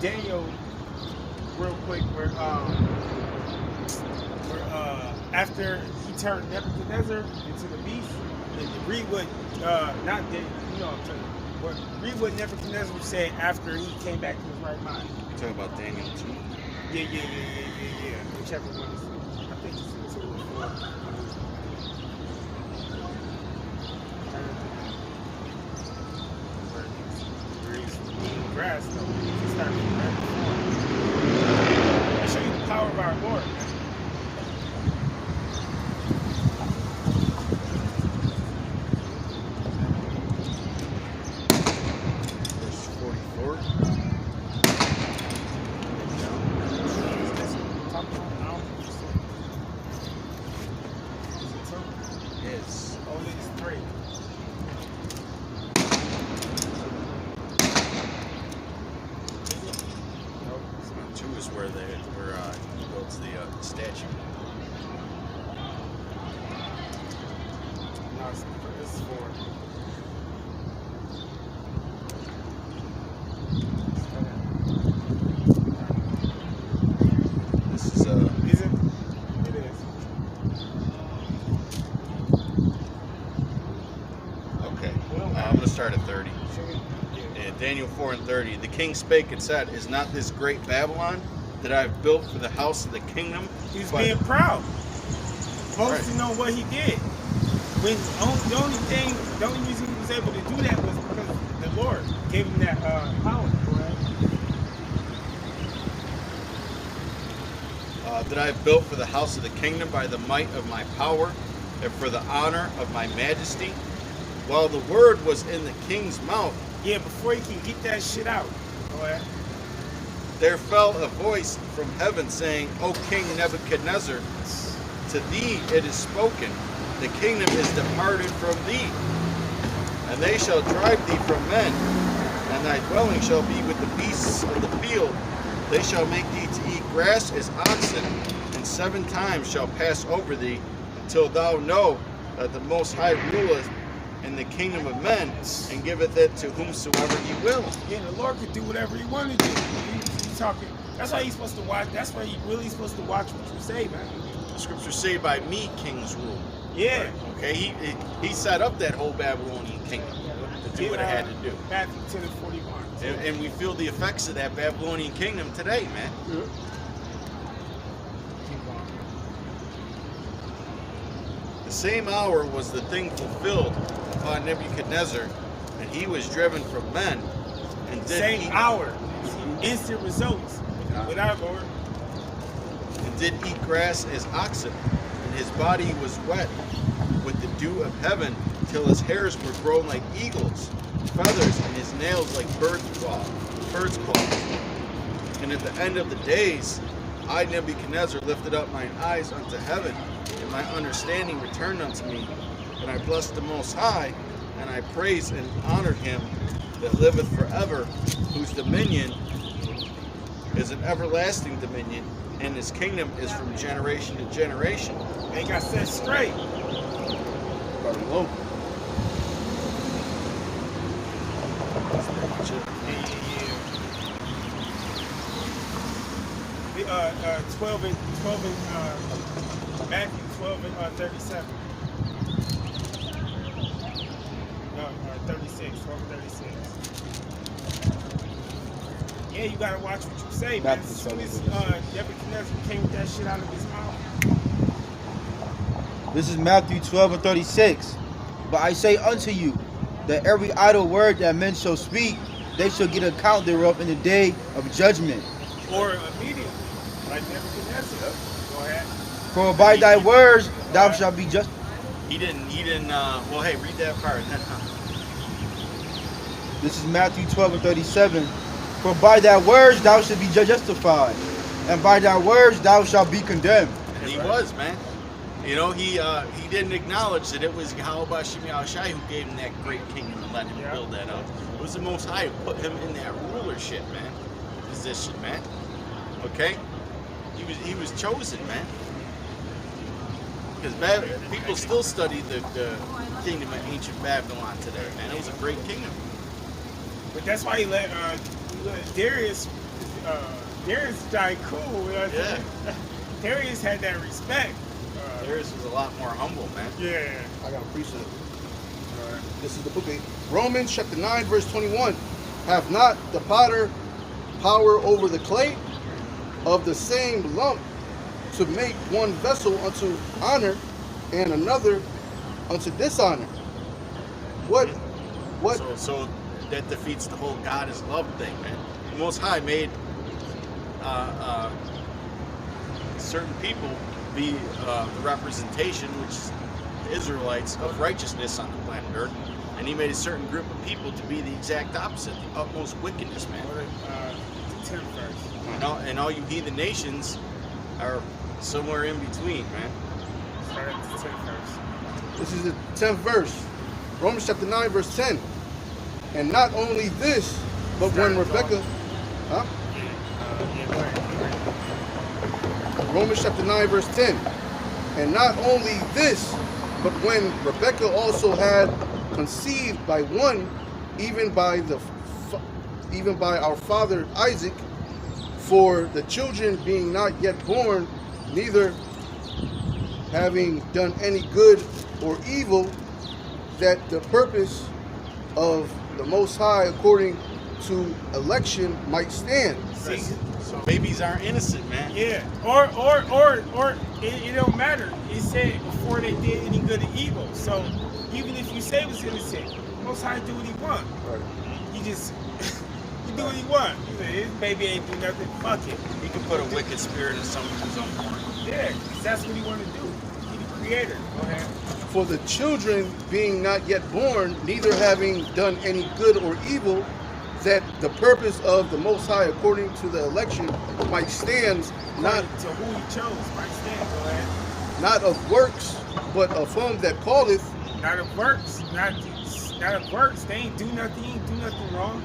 Daniel real quick where after he turned Nebuchadnezzar into the beast, and read what read what Nebuchadnezzar said after he came back to his right mind. You're talking about Daniel 2? Yeah. Whichever one is, I think it's 2 or 4. Grass though. You start from right before. I show you the power of our Lord. Verse 44. Yes. Oh, it's 3. Is where he builds the statue. No, it's 4. This is Is it? It is. okay. I'm gonna start at 30. Daniel 4 and 30. The king spake and said, is not this great Babylon that I have built for the house of the kingdom? He was being proud. Boasting on what he did. When the only reason he was able to do that was because the Lord gave him that power. That I have built for the house of the kingdom by the might of my power and for the honor of my majesty. While the word was in the king's mouth, Yeah, before he can get that shit out. there fell a voice from heaven saying, O King Nebuchadnezzar, to thee it is spoken, the kingdom is departed from thee, and they shall drive thee from men, and thy dwelling shall be with the beasts of the field. They shall make thee to eat grass as oxen, and 7 times shall pass over thee, until thou know that the Most High ruleth in the kingdom of men, and giveth it to whomsoever he will. Yeah, the Lord could do whatever he wanted to do. He's talking. That's why he's supposed to watch. That's why he really supposed to watch what you say, man. The scriptures say, by me kings rule. Yeah. Right? Okay, he set up that whole Babylonian kingdom to do what it had to do. Matthew 10 and 41. And we feel the effects of that Babylonian kingdom today, man. Yeah. The same hour was the thing fulfilled upon Nebuchadnezzar, and he was driven from men, and did Same eat, hour. Instant results. With our Lord. and did eat grass as oxen, and his body was wet with the dew of heaven, till his hairs were grown like eagles' feathers, and his nails like bird's claws. And at the end of the days, I, Nebuchadnezzar, lifted up mine eyes unto heaven, and my understanding returned unto me. And I blessed the Most High, and I praised and honored him that liveth forever, whose dominion is an everlasting dominion, and his kingdom is from generation to generation. They got set straight. Probably low. That's pretty much it. Yeah. 12 and Matthew 12 and 37. No, 36. 12 and 36. Yeah, you gotta watch what you say, man. As soon as Nebuchadnezzar came with that shit out of his mouth. This is Matthew 12 and 36. But I say unto you, that every idle word that men shall speak, they shall get account thereof in the day of judgment. Or immediately, like Nebuchadnezzar. Go ahead. For by thy words thou shalt be just. He didn't, well, hey, read that part. This is Matthew 12 and 37. For by thy words thou shalt be justified, and by thy words thou shalt be condemned. And he was, man. You know, he didn't acknowledge that it was Yahweh Shem Yahushai who gave him that great kingdom and let him build that up. It was the Most High who put him in that rulership, man, position, man. Okay? He was chosen, man. Because people still study the kingdom of ancient Babylon today, man. It was a great kingdom. But that's why he let Darius die cool. You know what I'm saying? Darius had that respect. Darius was a lot more humble, man. Yeah. I got a precept. This is the book of Romans chapter 9 verse 21. Have not the potter power over the clay of the same lump to make one vessel unto honor and another unto dishonor? What? So that defeats the whole God is love thing, man. The Most High made certain people be the representation, which is the Israelites, of righteousness on the planet Earth, and he made a certain group of people to be the exact opposite, the utmost wickedness, man. The 10th verse. And all you heathen nations are somewhere in between, man. Start at the 10th verse. This is the 10th verse. Romans chapter 9 verse 10. And not only this, but when Rebecca, Romans chapter 9 verse 10. And not only this, but when Rebecca also had conceived by one, even by our father Isaac, for the children being not yet born, neither having done any good or evil, that the purpose of the Most High according to election might stand. See? So babies aren't innocent, man. Yeah. Or it don't matter. It said before they did any good or evil. So even if you say it was innocent, Most High do what he want. Right. He just he do what he want. He said, his baby ain't do nothing. Fuck it. He can put a wicked spirit in someone who's unborn. Yeah, 'cause that's what he want to do. He the creator. Go ahead. For the children being not yet born, neither having done any good or evil, that the purpose of the Most High according to the election might stand, not to who he chose. Might stand. Go ahead. not of works, but of him that calleth. Not of works. Not of works. They ain't do nothing. He ain't do nothing wrong.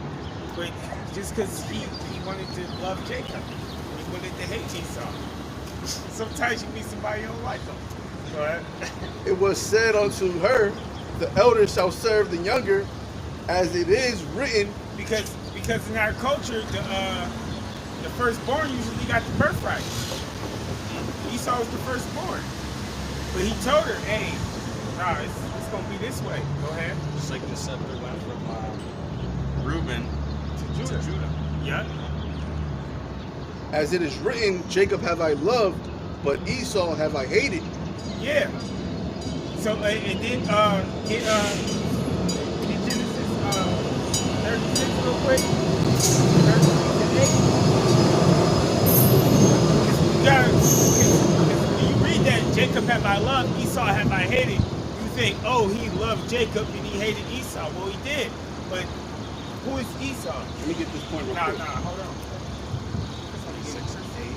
But just because he wanted to love Jacob, he wanted to hate Esau. Sometimes you meet somebody you don't like them. Go ahead. It was said unto her, the elder shall serve the younger, as it is written. Because in our culture, the firstborn usually got the birthright. Esau was the firstborn. But he told her, hey, nah, it's going to be this way. Go ahead. Just like the scepter went from Reuben To Judah. Yeah. As it is written, Jacob have I loved, but Esau have I hated. Yeah. So, and then in Genesis 36 real quick. 36 and 8. When you read that, Jacob have I loved, Esau have I hated, you think, oh, he loved Jacob and he hated Esau. Well, he did. But who is Esau? Let me get this point real Nah, quick. hold on. 6 and 8.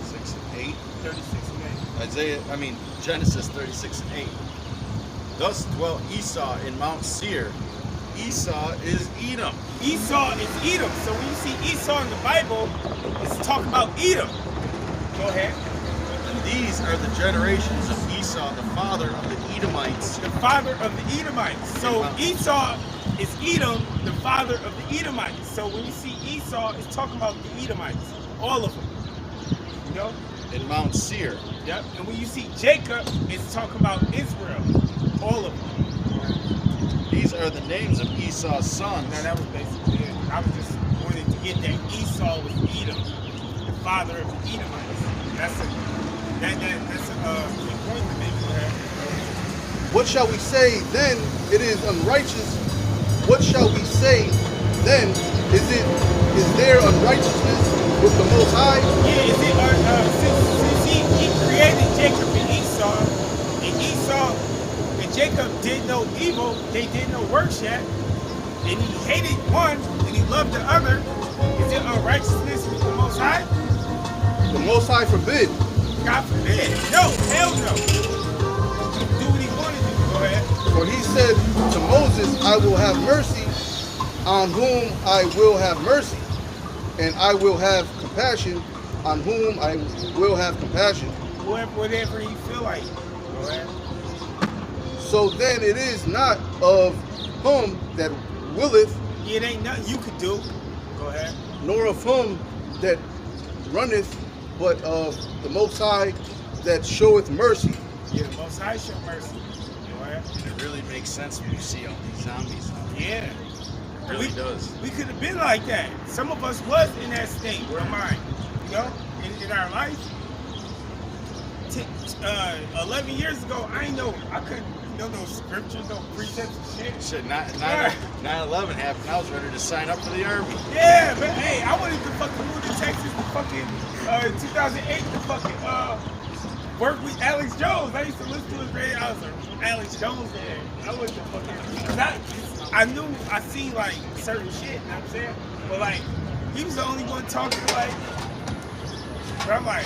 6 and 8. 36 and 8. Genesis 36 and 8. Thus dwelt Esau in Mount Seir. Esau is Edom. Esau is Edom. So when you see Esau in the Bible, it's talking about Edom. Go ahead. And these are the generations of Esau, the father of the Edomites. The father of the Edomites. So Esau is Edom, the father of the Edomites. So when you see Esau, it's talking about the Edomites. All of them. You know? In Mount Seir. Yep. And when you see Jacob, it's talking about Israel. All of them. These are the names of Esau's sons. Now that was basically it. I was just wanting to get that Esau was Edom, the father of the Edomites. That's a key point to make. What shall we say then? It is unrighteous. What shall we say then? Is there unrighteousness with the Most High? Yeah, is it since he created Jacob and Esau and Jacob did no evil, they did no works yet, and he hated one and he loved the other. Is it unrighteousness with the Most High? The Most High forbid. God forbid. No, hell no. Do what he wanted to do. Go ahead. For he said to Moses, I will have mercy on whom I will have mercy, and I will have compassion on whom I will have compassion. Whatever he feel like. Go ahead. So then it is not of whom that willeth, It ain't nothing you could do. Go ahead. nor of whom that runneth, but of the Most High that showeth mercy. Yeah, the Most High show mercy. Go ahead. And it really makes sense when you see all these zombies. Yeah. It really does. We could have been like that. Some of us was in that state, or mind, you know, in our life. 11 years ago, I couldn't know no scriptures, no precepts and shit. Shit, 9/11 happened. I was ready to sign up for the army. Yeah, but hey, I wanted to fucking move to Texas to fucking 2008 to fucking work with Alex Jones. I used to listen to his radio. I was like, Alex Jones there. I was the fucking. I knew I seen like certain shit. You know what I'm saying? But like, he was the only one talking like. But I'm like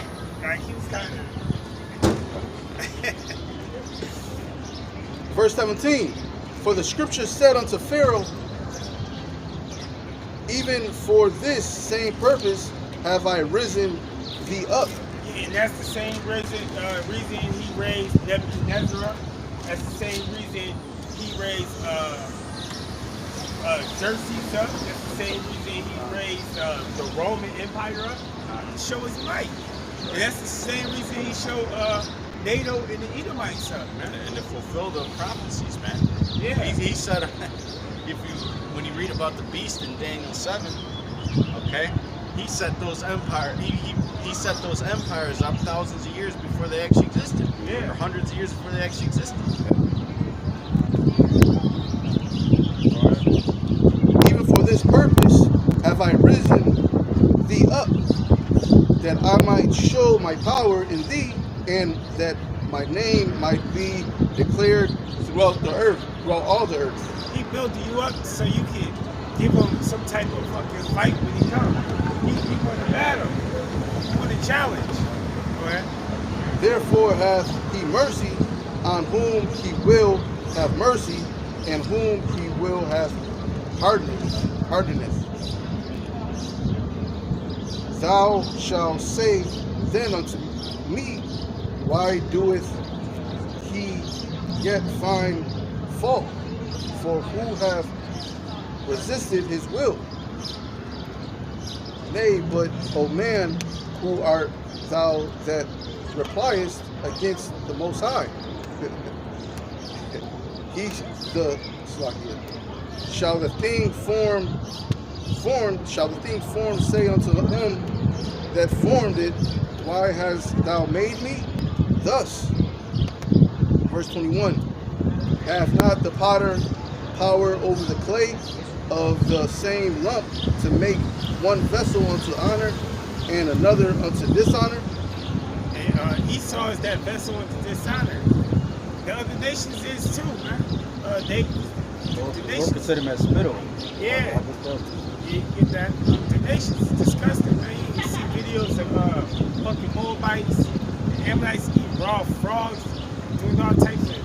he was kind of. Verse 17, for the scripture said unto Pharaoh, even for this same purpose have I risen thee up. Yeah, and that's the same reason he raised Nebuchadnezzar. That's the same reason he raised Xerxes up. That's the same reason he raised the Roman Empire up. To show his might. And that's the same reason he showed NATO and the Edomites up, man. And to fulfill the prophecies, man. Yeah. He said, when you read about the beast in Daniel 7, okay, he set those empires. He set those empires up thousands of years before they actually existed. Yeah. Or hundreds of years before they actually existed. Even for this purpose have I risen thee up, that I might show my power in thee, and that my name might be declared throughout the earth, throughout all the earth. He built you up so you can give him some type of fucking fight when he comes. He want to battle. He want to challenge. Go ahead. Therefore hath he mercy on whom he will have mercy, and whom he will have hardeneth. Thou shalt say then unto me, why doeth he yet find fault? For who have resisted his will? Nay, but, O man, who art thou that repliest against the Most High? Shall the thing formed say unto him that formed it, why hast thou made me thus? Verse 21, hath not the potter power over the clay of the same lump to make one vessel unto honor and another unto dishonor? And Esau is that vessel into dishonor. The other nations is too, man. The nations consider him as spittle. Yeah. You get that? The nations is disgusting, man. You see videos of fucking Moabites and Ammonites eating raw frogs, doing all types of.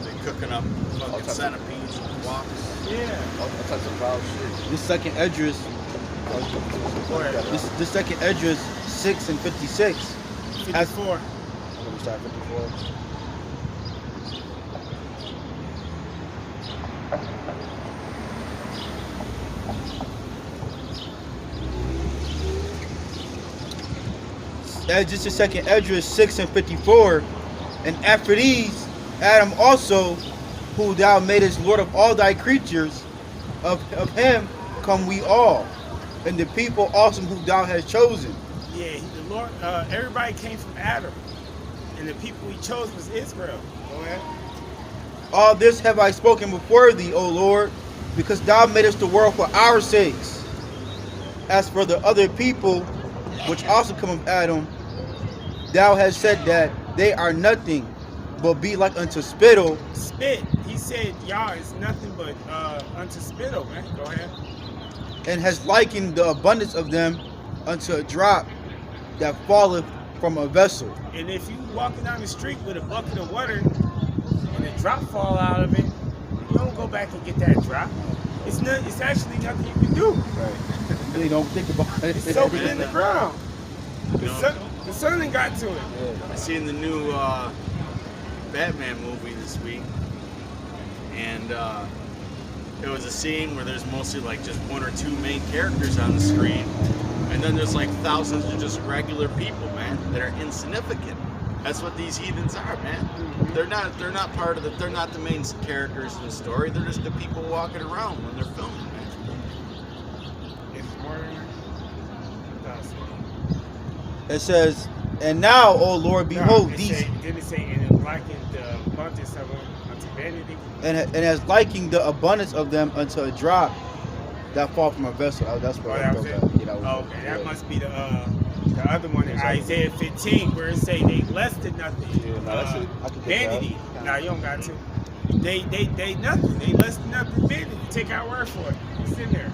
They're cooking up fucking centipedes and walks. Yeah. All types of wild shit. This second Esdras, this second Esdras 6 and 56. 54. Let me start 54. Just a second, Esdras 6 and 54. And after these, Adam also, who thou madest Lord of all thy creatures, of him come we all, and the people also who thou hast chosen. Yeah, the Lord. Everybody came from Adam. And the people he chose was Israel. Go ahead. All this have I spoken before thee, O Lord, because thou madest the world for our sakes. As for the other people, which also come of Adam, thou hast said that they are nothing, but be like unto spittle. Spit. He said, y'all is nothing but unto spittle, man. Go ahead. And has likened the abundance of them unto a drop that falleth from a vessel. And if you walking down the street with a bucket of water and a drop fall out of it, you don't go back and get that drop. It's actually nothing you can do. Right. They don't think about it. It's soaking in the ground. The sun ain't got to it. I seen the new Batman movie this week, and it was a scene where there's mostly like just one or two main characters on the screen, and then there's like thousands of just regular people, man, that are insignificant. That's what these heathens are, man. They're not part of they're not the main characters in the story. They're just the people walking around when they're filming, man. It's more It says, and now, O Lord, behold these. Didn't it say, and it likened the abundance of them unto vanity? And has liking the abundance of them unto a drop that fall from a vessel. That's what that was it? You know, Okay, that must be the other one in Isaiah 15 where it say they less than nothing. Vanity. Nah, you don't got to. They nothing. They less than nothing vanity. Take our word for it. It's in there.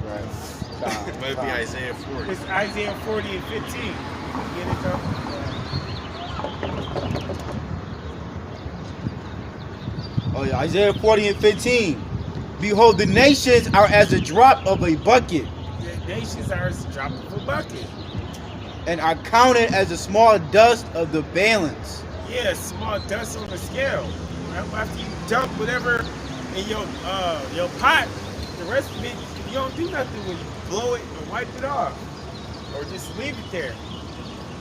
Right. It might be Isaiah 40. It's Isaiah 40 and 15. Get it though? Oh yeah, Isaiah 40 and 15. Behold, the nations are as a drop of a bucket, The nations are as a drop of a bucket. and are counted as a small dust of the balance. Yeah, small dust on the scale. After you dump whatever in your pot, the rest of it, you don't do nothing when you blow it or wipe it off. Or just leave it there.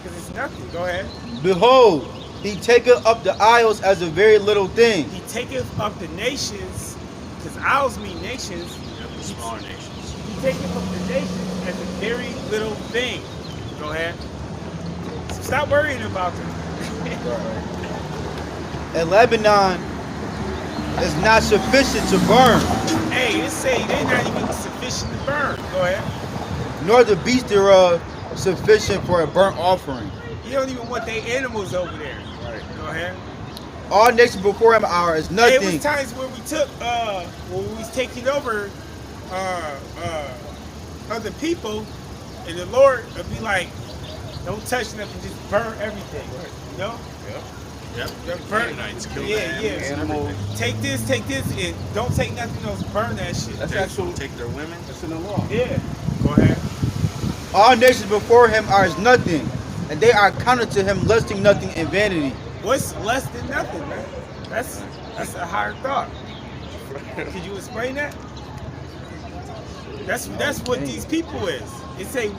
Because it's nothing. Go ahead. Behold, he taketh up the isles as a very little thing, He taketh up the nations, because isles mean nations. The smaller nations. He taketh up the nations as a very little thing. Go ahead. So stop worrying about them. and Lebanon is not sufficient to burn, Hey, it say they're not even sufficient to burn. Go ahead. nor the beast thereof sufficient for a burnt offering. You don't even want their animals over there. Right. Go ahead. All nations before him are as It nothing. was times where we took, when we was taking over other people, and the Lord would be like, don't touch nothing, just burn everything. You know? Yep. Burn. Canaanites killed Yeah. Animals. Take this, and don't take nothing else. Burn that shit. That's They actual. take their women. That's in the law. Yeah. Go ahead. All nations before him are as nothing, and they are counted to him lusting nothing in vanity. What's less than nothing, man? That's a higher thought. Could you explain that? That's what these people is. It say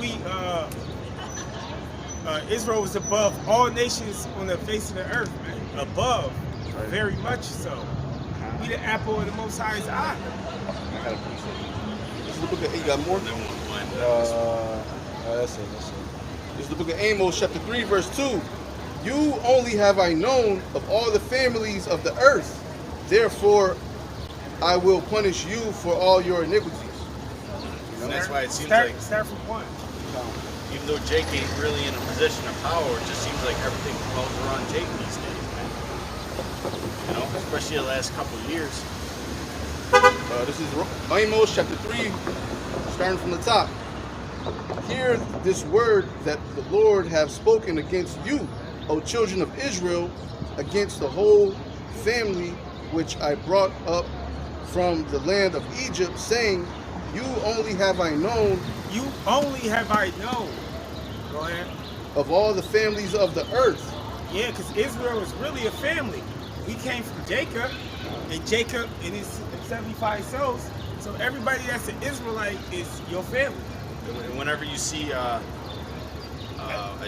Israel is above all nations on the face of the earth, man. Above, very much so. We the apple of the Most High's eye. I got a piece of it. This is the book of, you got more? They won't blend. That's it. This is the book of Amos, chapter 3, verse 2. You only have I known of all the families of the earth. Therefore, I will punish you for all your iniquities. And that's why it seems Start from one. even though Jake ain't really in a position of power, it just seems like everything revolves around Jake these days, man. You know, especially the last couple of years. This is Amos chapter 3, starting from the top. Hear this word that the Lord have spoken against you, O children of Israel, against the whole family which I brought up from the land of Egypt, saying, you only have I known You only have I known. Go ahead. of all the families of the earth. Yeah, because Israel is really a family. We came from Jacob, and Jacob and his 75 souls. So everybody that's an Israelite is your family. And whenever you see a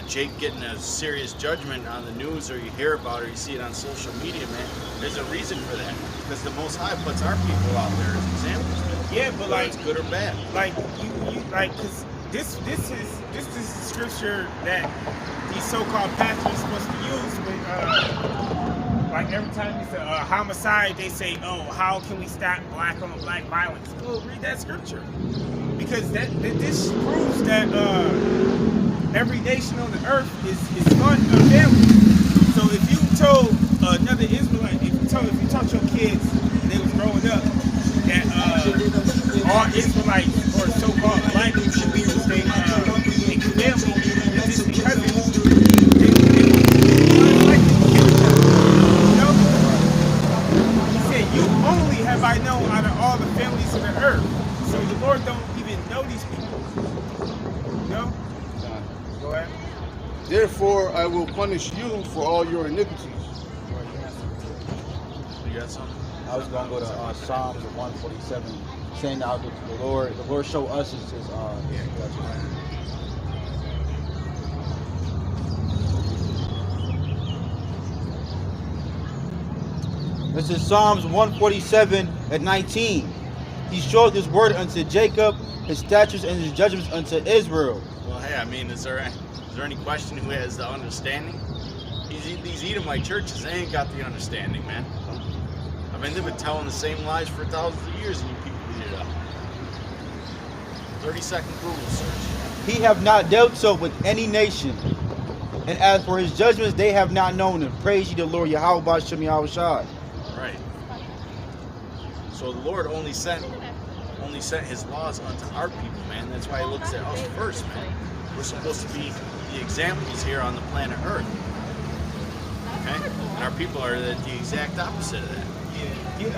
Jake getting a serious judgment on the news, or you hear about it, or you see it on social media, man, there's a reason for that. Because the Most High puts our people out there as examples, man. Yeah, but Whether like, it's good or bad. like you like, cause this is the scripture that these so-called pastors are supposed to use when, like every time it's a homicide, they say, "Oh, how can we stop black on black violence?" Go read that scripture, because this proves that every nation on the earth is one family. So if you told another Israelite, if you taught your kids when they was growing up that all Israelites or so-called black people should be family, just because they he said, "You only have I known out of all the families of the earth." So the Lord don't even know these people. No? Go ahead. Therefore, I will punish you for all your iniquities. You got something? I was going to go to Psalms 147, saying that the Lord show us his This is Psalms 147 and 19. He showed his word unto Jacob, his statutes and his judgments unto Israel. Well, hey, I mean, is there any question who has the understanding? These Edomite churches, they ain't got the understanding, man. I mean, they've been telling the same lies for thousands of years, and you people eat it up. 30-second Google search. He have not dealt so with any nation. And as for his judgments, they have not known them. Praise ye the Lord, Yahweh Bashem Yahushai. Right. So the Lord only sent his laws unto our people, man. That's why he looks at us first, man. We're supposed to be the examples here on the planet Earth. Okay? And our people are the exact opposite of that. Yeah, get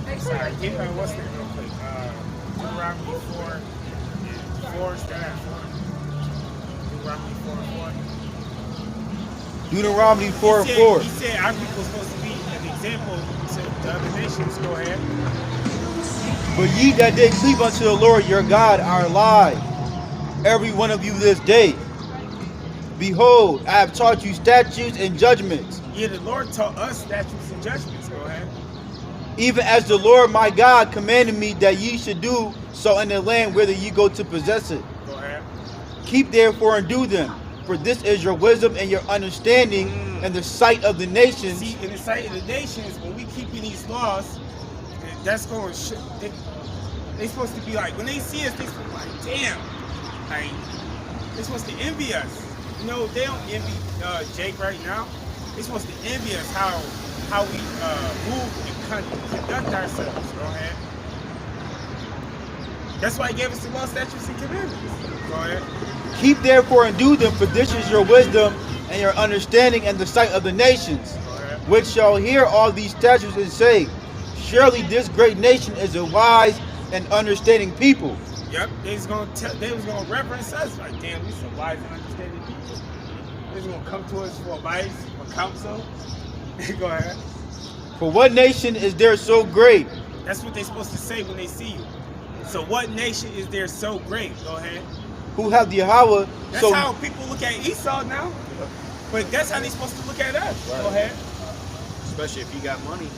what's that real quick? Deuteronomy 4 is that 4? Deuteronomy 4:4. Deuteronomy 4 and 4. He said our people are supposed to be an example to the other nations. Go ahead. But ye that did cleave unto the Lord your God are alive, every one of you this day. Behold, I have taught you statutes and judgments. Yeah, the Lord taught us statutes and judgments. Go ahead. Even as the Lord my God commanded me that ye should do so in the land whither ye go to possess it. Go ahead. Keep therefore and do them, for this is your wisdom and your understanding in the sight of the nations. See, in the sight of the nations, when we keeping these laws, that's going to they supposed to be like, when they see us, they supposed to be like, damn, like, they're supposed to envy us. You know, they don't envy Jake right now. They're supposed to envy us how we move and conduct ourselves. Go ahead. That's why he gave us the law, statutes, and commandments. Go ahead. Keep therefore and do them, for this is your wisdom and your understanding in the sight of the nations, which shall hear all these statutes and say, surely this great nation is a wise and understanding people. Yep, they was gonna reverence us. Like, damn, we some wise and understanding people. They was gonna come to us for advice, for counsel. Go ahead. For what nation is there so great? That's what they're supposed to say when they see you. So what nation is there so great? Go ahead. Who have the Yahweh? That's how people look at Esau now. But that's how they're supposed to look at us. Right. Go ahead. Especially if you got money.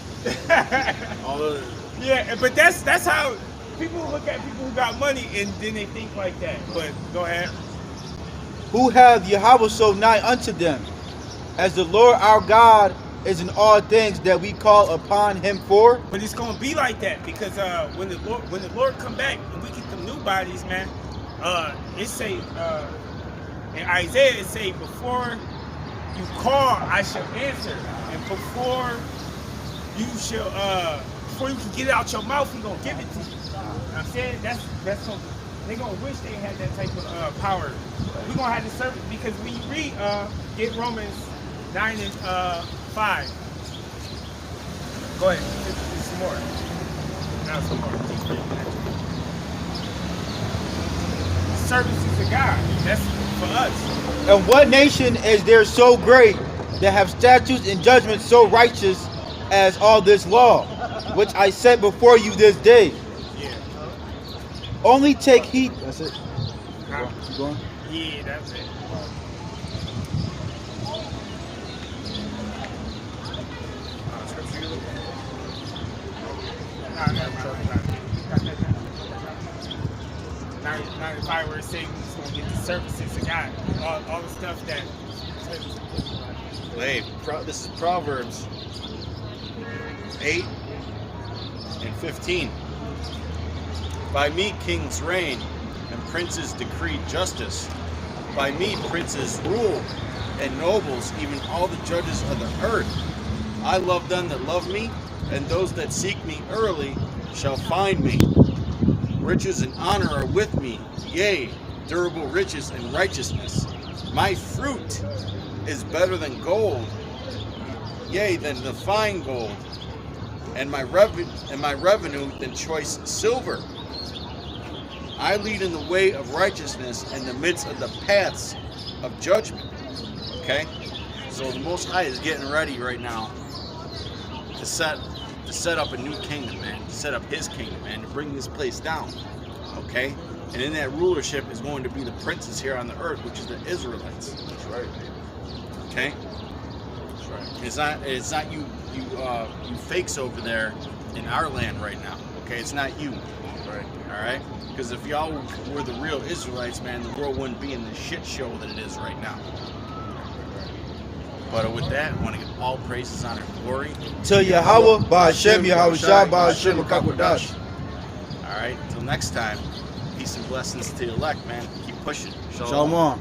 Yeah, but that's how people look at people who got money, and then they think like that. But go ahead. Who have Yahweh so nigh unto them, as the Lord our God is in all things that we call upon him for? But it's gonna be like that, because when the Lord come back and we get them new bodies, man, it say in Isaiah, it say, before you call, I shall answer, and before you can get it out your mouth, he gonna give it to you. I'm saying that's something. They gonna wish they had that type of power. We gonna have to serve it, because when you read get Romans 9 and 5. Go ahead. Some more. Now some more. Keep reading that. Services of God. That's for us. And what nation is there so great that have statutes and judgments so righteous as all this law, which I set before you this day? Yeah. Only take heed. That's it. Keep going? Yeah, that's it. not if I were to say who's going to get the services of God. All the stuff that. Hey, this is Proverbs 8 and 15. By me kings reign, and princes decree justice. By me princes rule, and nobles, even all the judges of the earth. I love them that love me, and those that seek me early shall find me. Riches and honor are with me, yea, durable riches and righteousness. My fruit is better than gold, yea, than the fine gold, and my revenue than choice silver. I lead in the way of righteousness in the midst of the paths of judgment. Okay? So the Most High is getting ready right now to set up a new kingdom, man. To set up his kingdom, man. To bring this place down. Okay? And in that rulership is going to be the princes here on the earth, which is the Israelites. That's right. Okay? That's right. It's not you fakes over there in our land right now. Okay? It's not you. Right. Alright? Because if y'all were the real Israelites, man, the world wouldn't be in the shit show that it is right now. But with that, I want to give all praises, honor, and glory To Yahweh, Ba'ashem, Yahweh Shai, Ba'ashem, Akakwadash. Alright, until next time, peace and blessings to the elect, man. Keep pushing. Shalom. Shalom.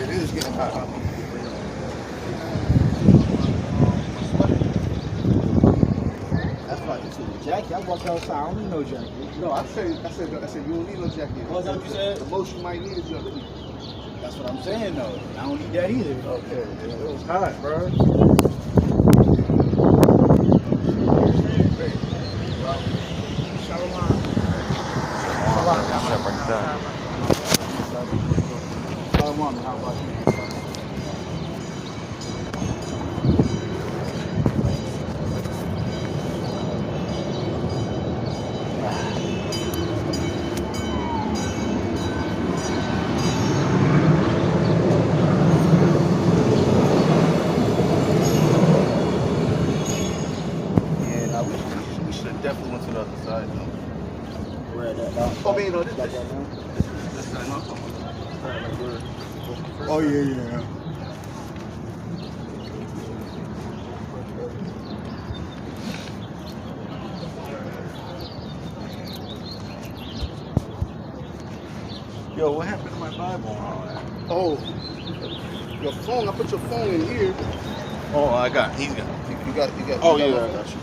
It is getting hot. That's why you said jacket. I walked outside. I don't need no jacket. No, I said you don't need no jacket. What's that you said? The most you might need is your hoodie. That's what I'm saying though. I don't need that either. Okay, it was hot, bro. Shalom. How about you? We should have definitely went to the other side, though. Where that? Oh, man, no, this Like side. This side, no. Oh yeah. Yo, what happened to my Bible and all that? Oh, your phone. I put your phone in here. Oh, he's got You got. Oh, you yeah, got I got you.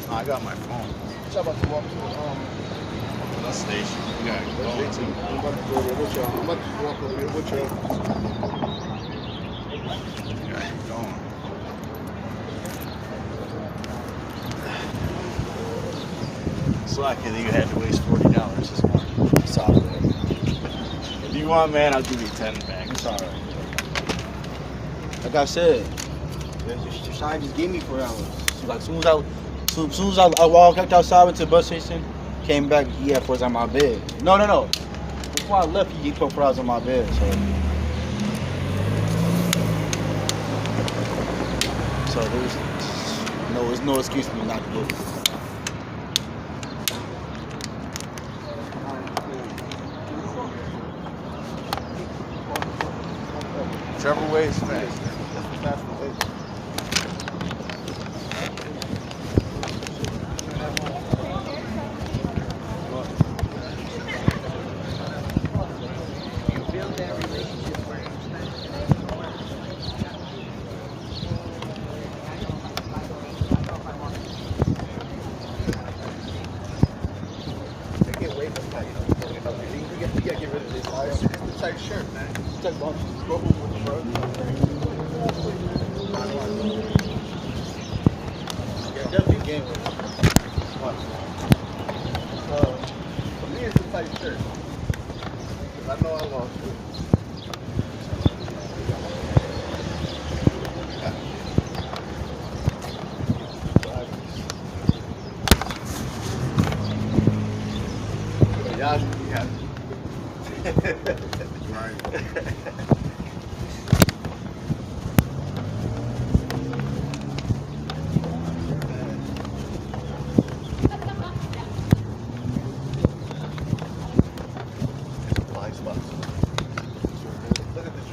I got my phone. I'm about to walk to The station. You gotta go to. I'm about to go there with y'all. I'm about to walk over here with y'all. You gotta keep going. It's lucky that you had to waste $40 this morning. Solid. If you want, man, I'll give you 10 back. It's alright. Like I said, Shine just gave me 4 hours. So like soon as I walked outside, went to the bus station, came back, he had 4 hours on my bed. No. Before I left, he put 4 hours on my bed. So there's no excuse for me not to get it. Whichever way is faster. Tight shirt, man. Definitely game with it. For me, it's a tight shirt. 'Cause I know I lost it. Y'all should be happy. Blind spots. Look at this.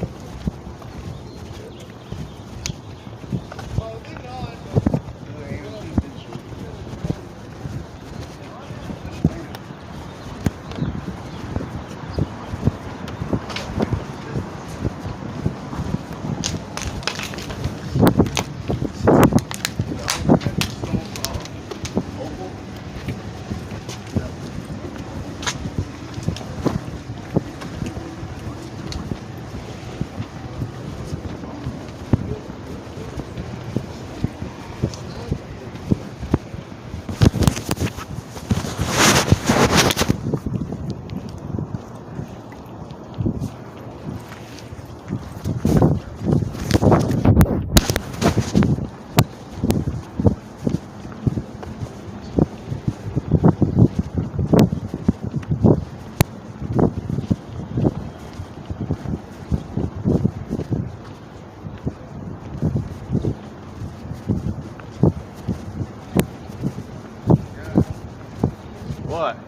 What?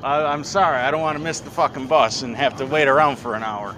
I'm sorry. I don't want to miss the fucking bus and have to wait around for an hour.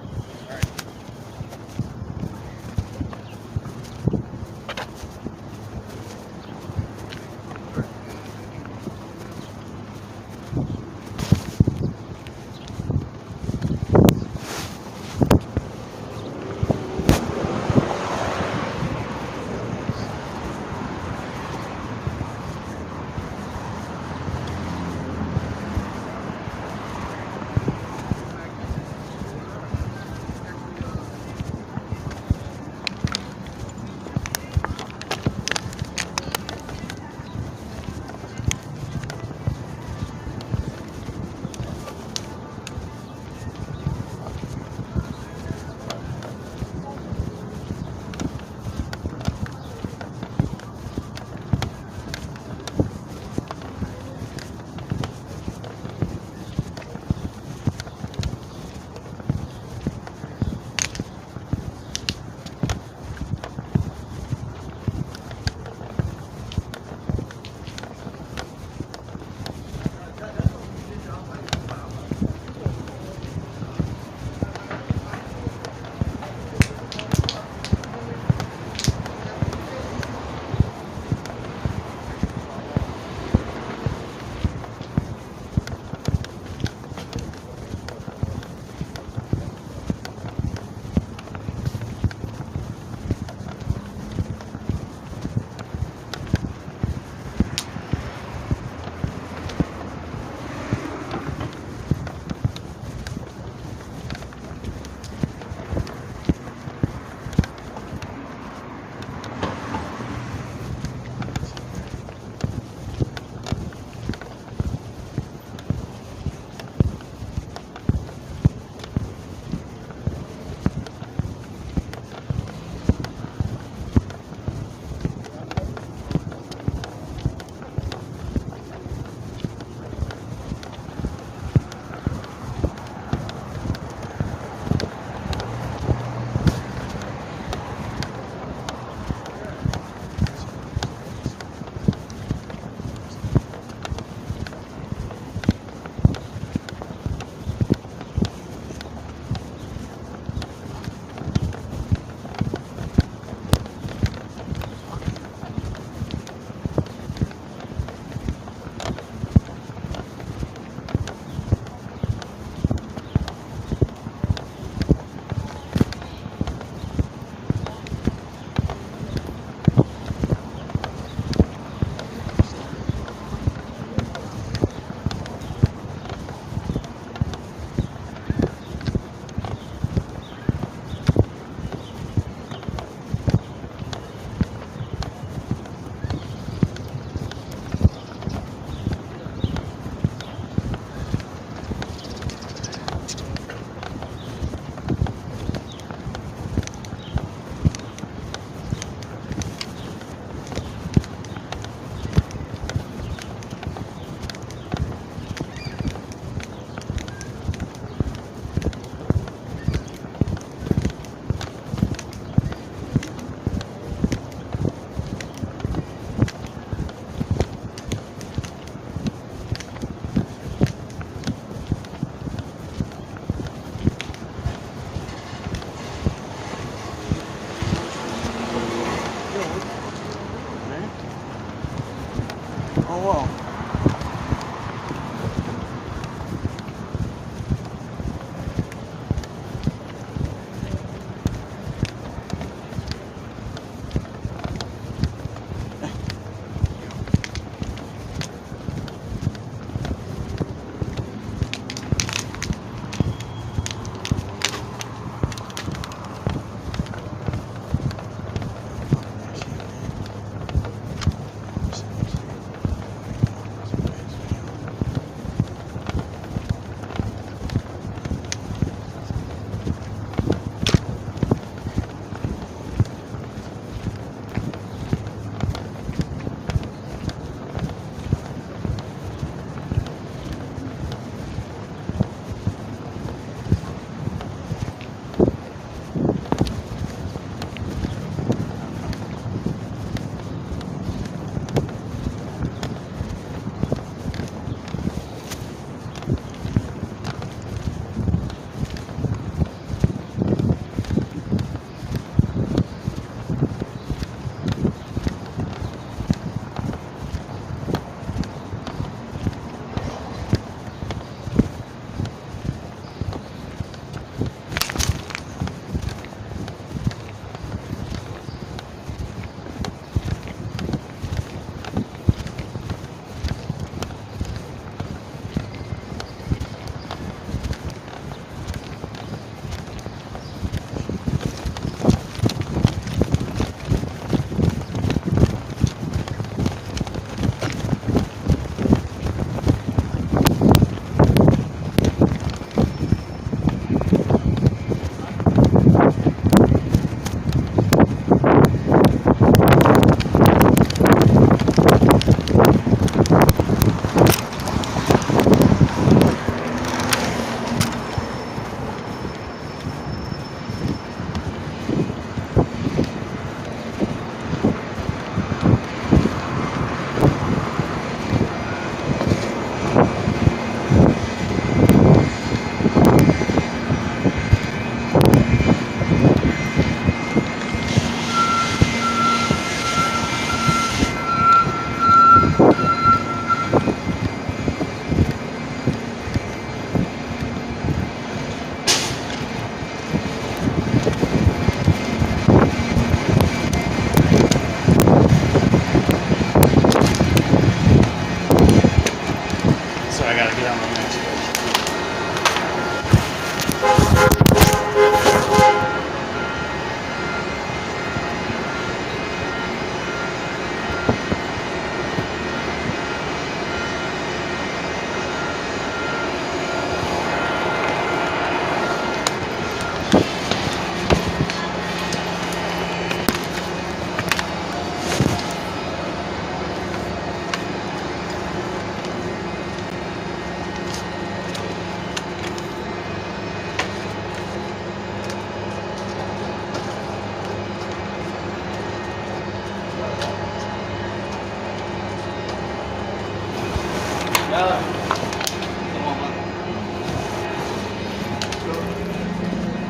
on my mask first.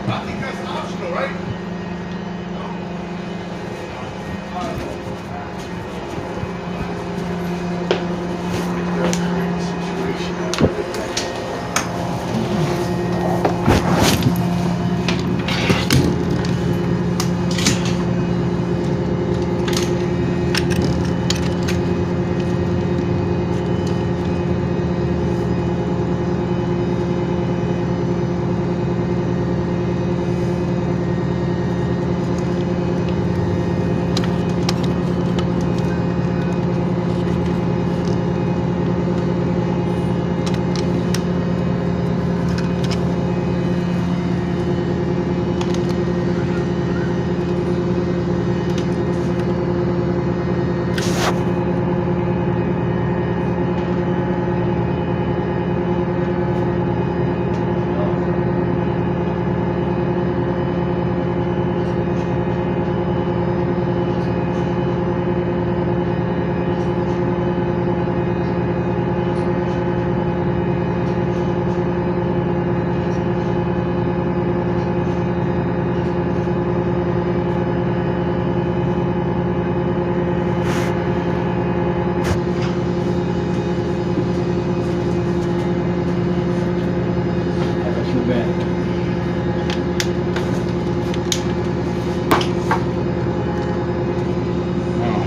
I think that's optional, right?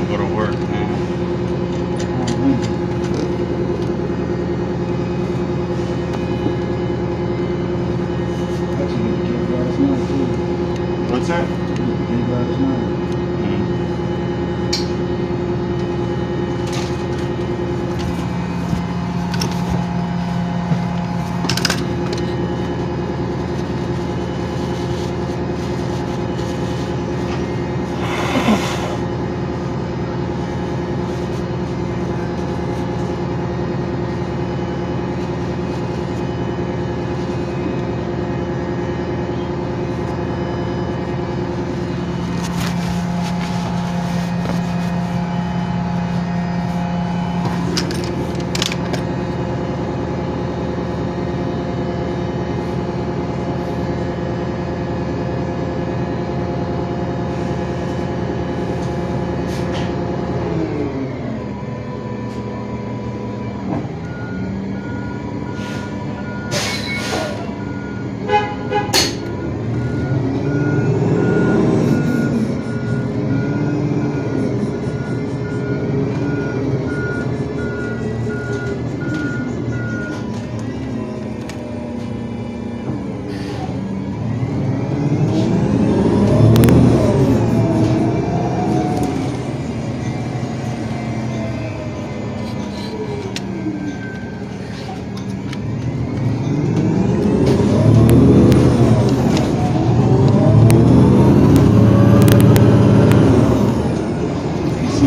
Go to work, man. What's that?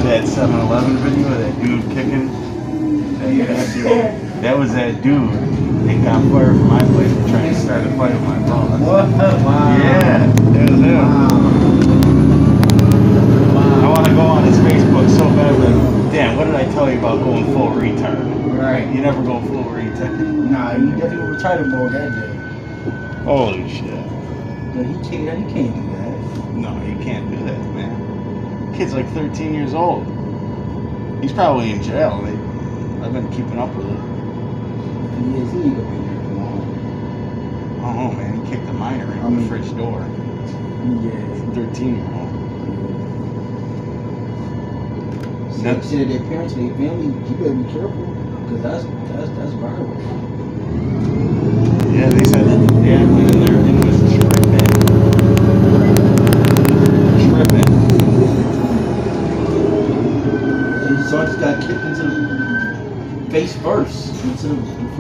That 7-Eleven video of that dude kicking that was that dude that got fired from my place for trying to start a fight with my boss. Wow. Yeah, that was him. I want to go on his Facebook so bad, but damn, what did I tell you about going full retard? Right. You never go full retard. Nah, you definitely retired mode that day. Holy shit. No, he can't do that. No, you can't do that, man. Kid's like 13 years old. He's probably in jail. I've been keeping up with it. He is. He ain't gonna be there for long. I don't know, man. He kicked a minor in the fridge door. Yeah. 13-year-old. Say to their parents, their family, you better be careful, because that's viral.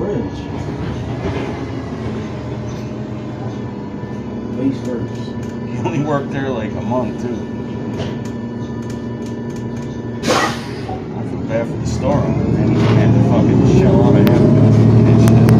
fridge. Face first. He only worked there like a month too. I feel bad for the store owner, man. He had to fucking shell out of him and shit.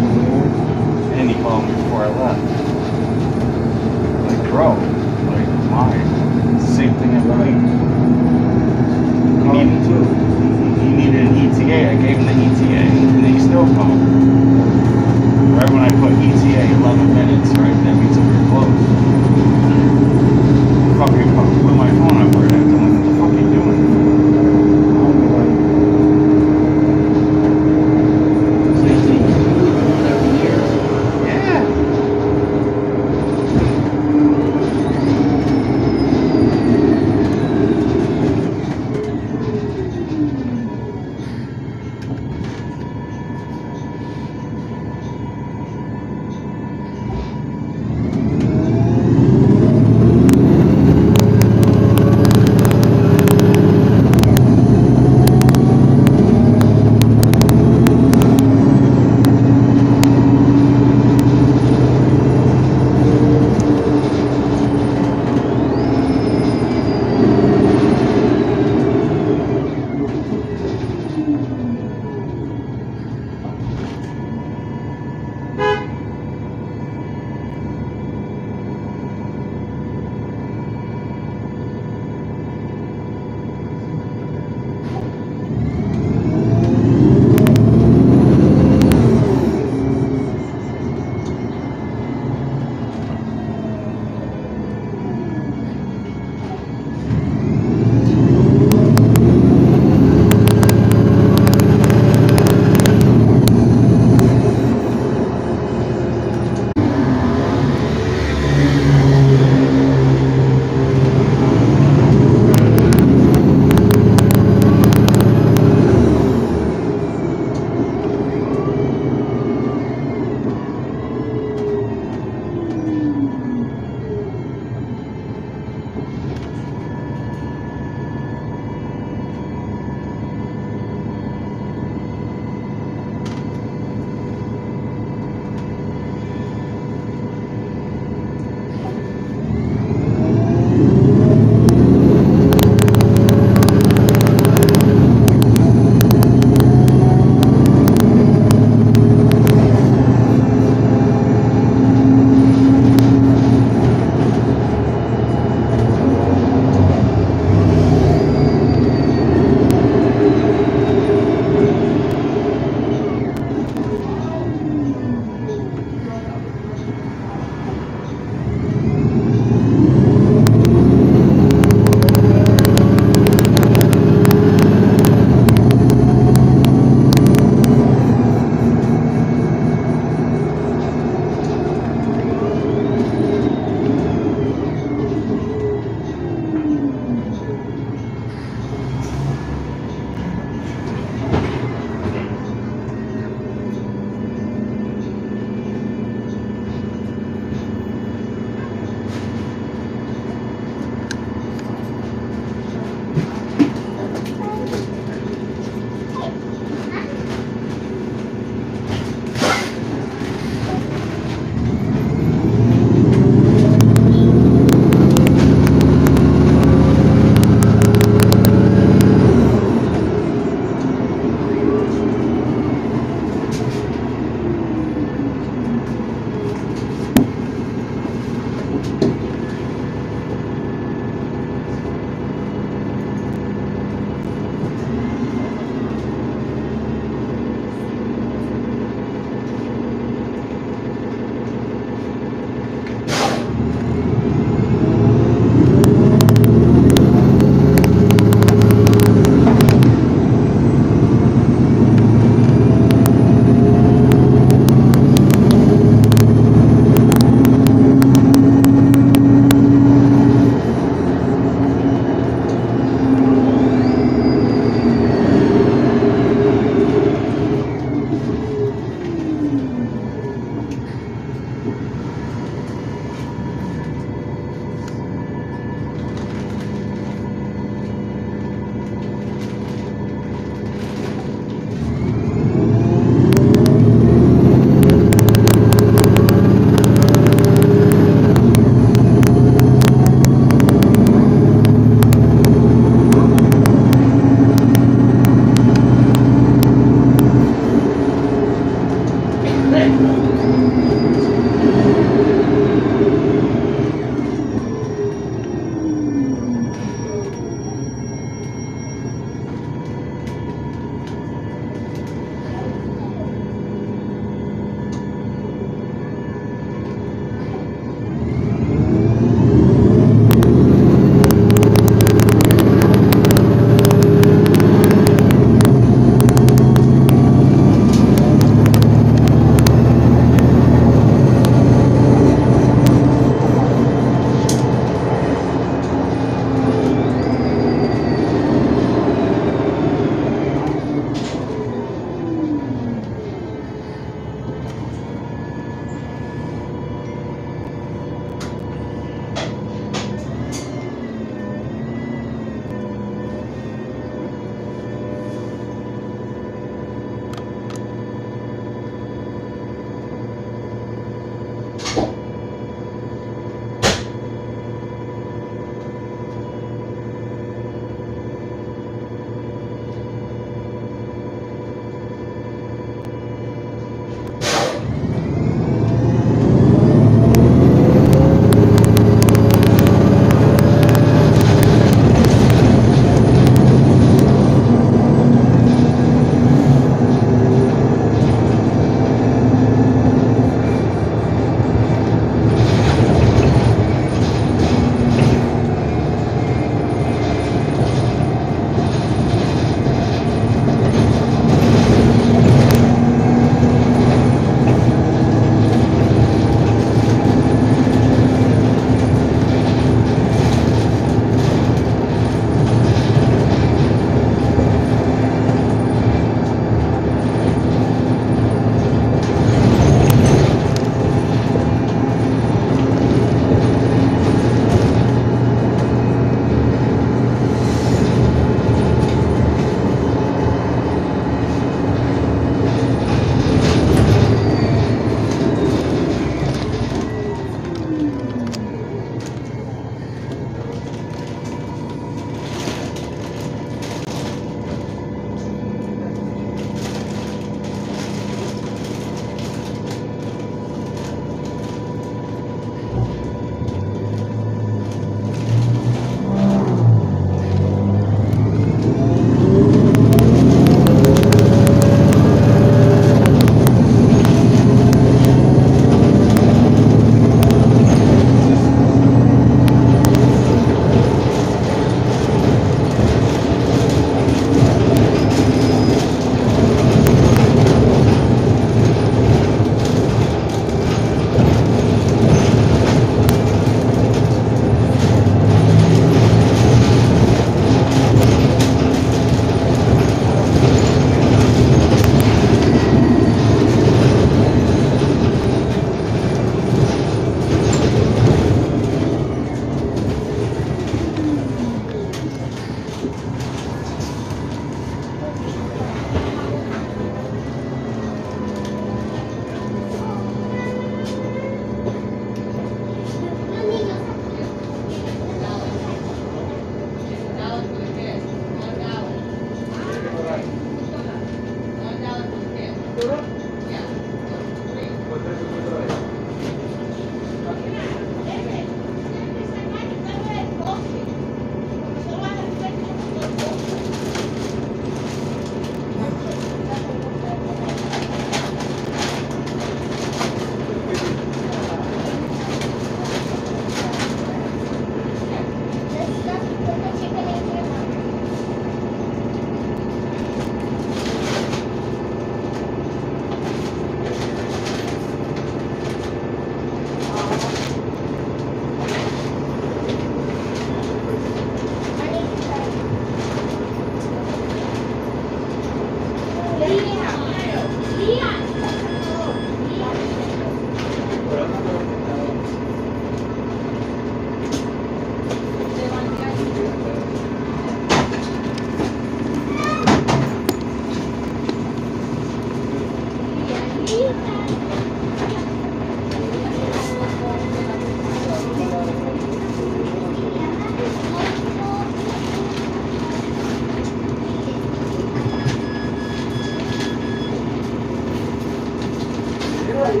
Mira,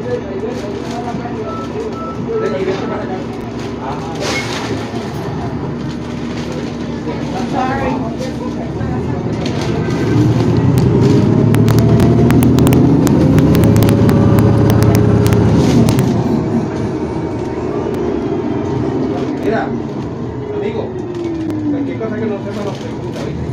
amigo, cualquier cosa que no sepa nos pregunta, ¿viste?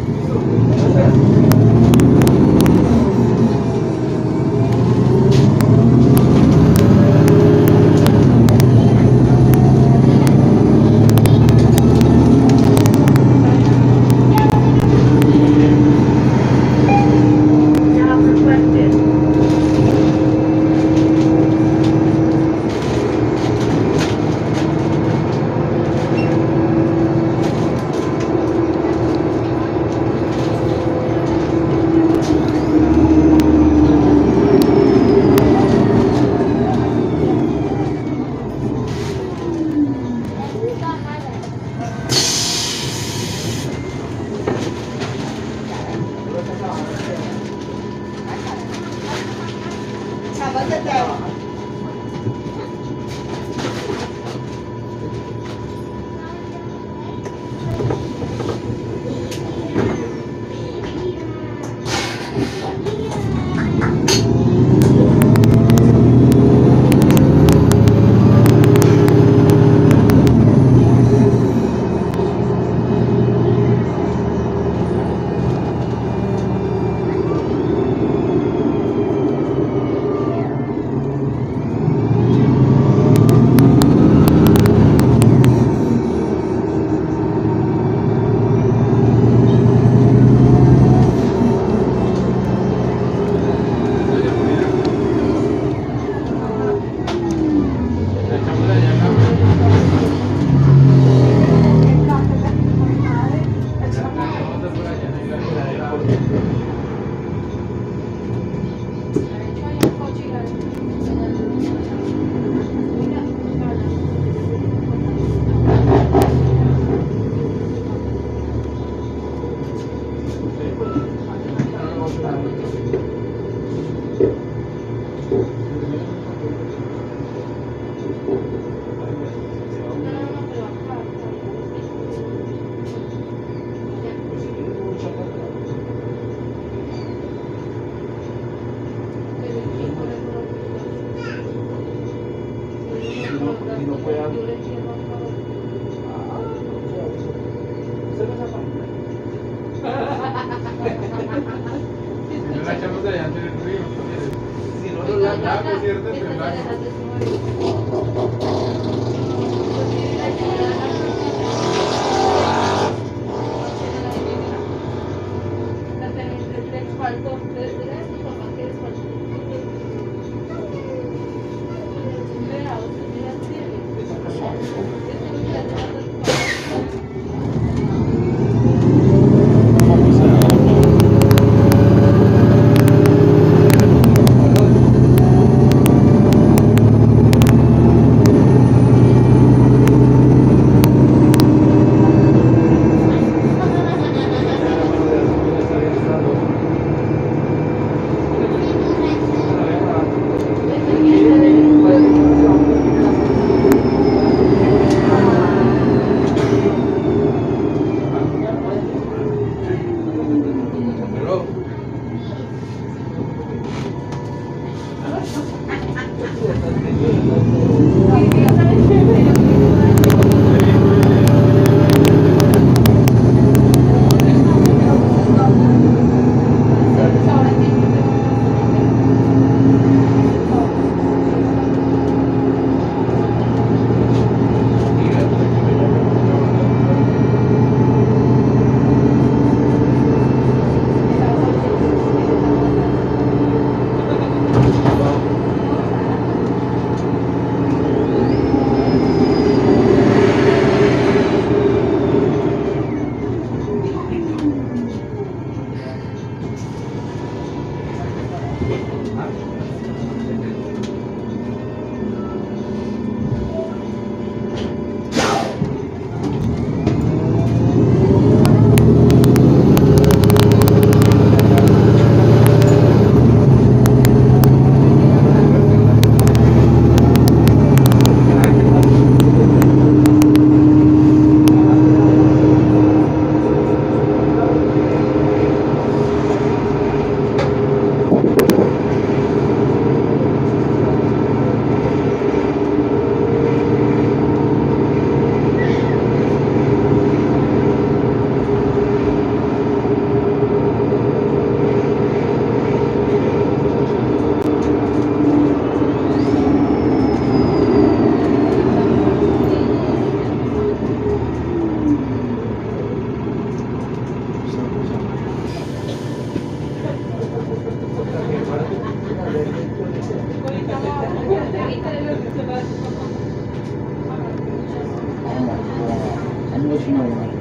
I'm gonna let you know when I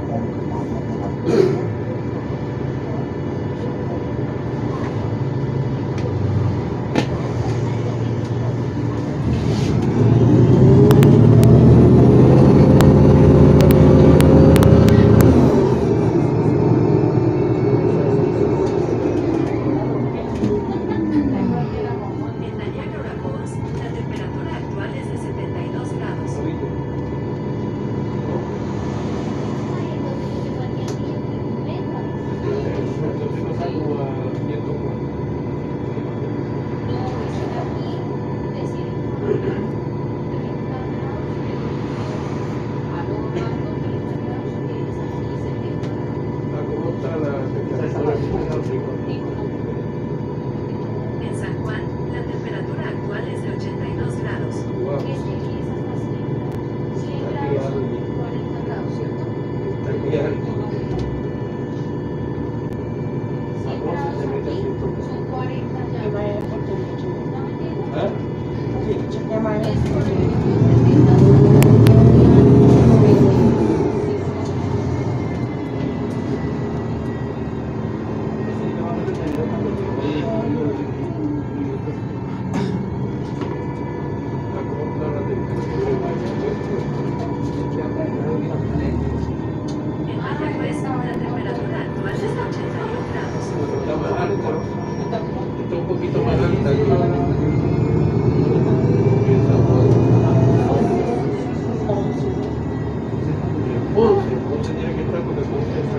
En Niagara Falls, la temperatura actual es de 72 grados. Entonces nos salgo a 104. ¿Cómo está la temperatura? En San Juan, la temperatura actual es de 82 grados. Wow. Está muy alto. Se mete a 104. ¿Ah? ¿Cómo está la temperatura? En Mayagüez, la temperatura actual es de 81 grados. Está más alta. Está un poquito más alta que Ponce tiene que estar porque Ponce está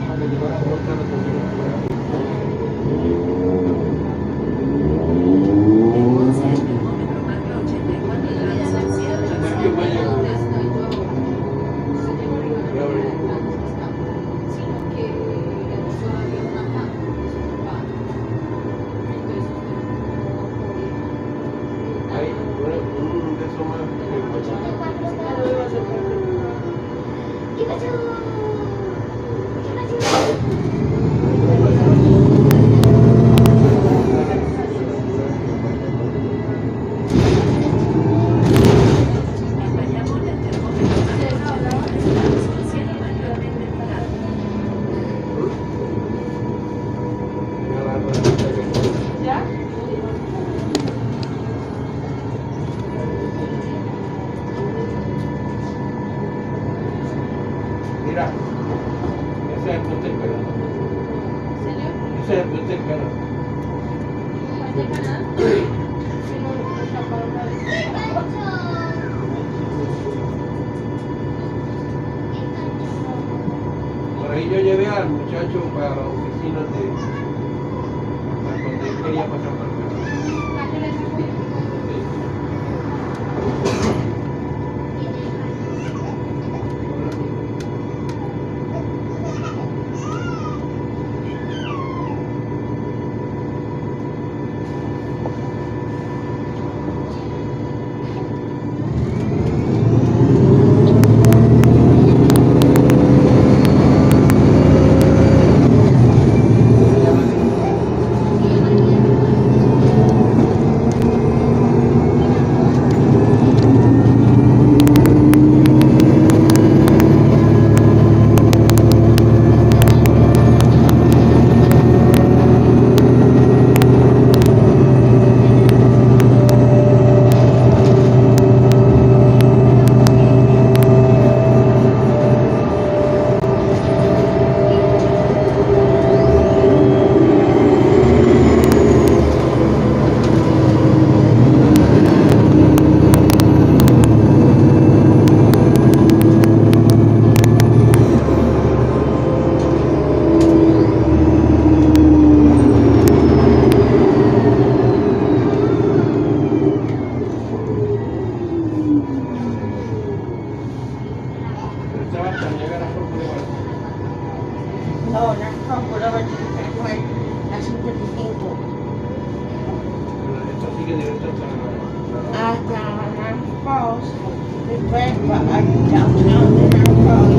para llevar a botar la temperatura. En Ponce, el termómetro marca 84 grados Celsius. Que vaya. Hay un de esos más En Bayamón, el termómetro marca 83 grados con cielo mayormente nublado. Mira, ese es el punto del canal. Ese es el punto del canal. Por ahí yo llevé al muchacho para la oficina para donde él quería pasar por acá. Estaba hasta llegar a Fort Boulevard. No, no es Boulevard, la 55. Esto sigue directo hasta Hasta Niagara Falls, después va a downtown de Niagara Falls.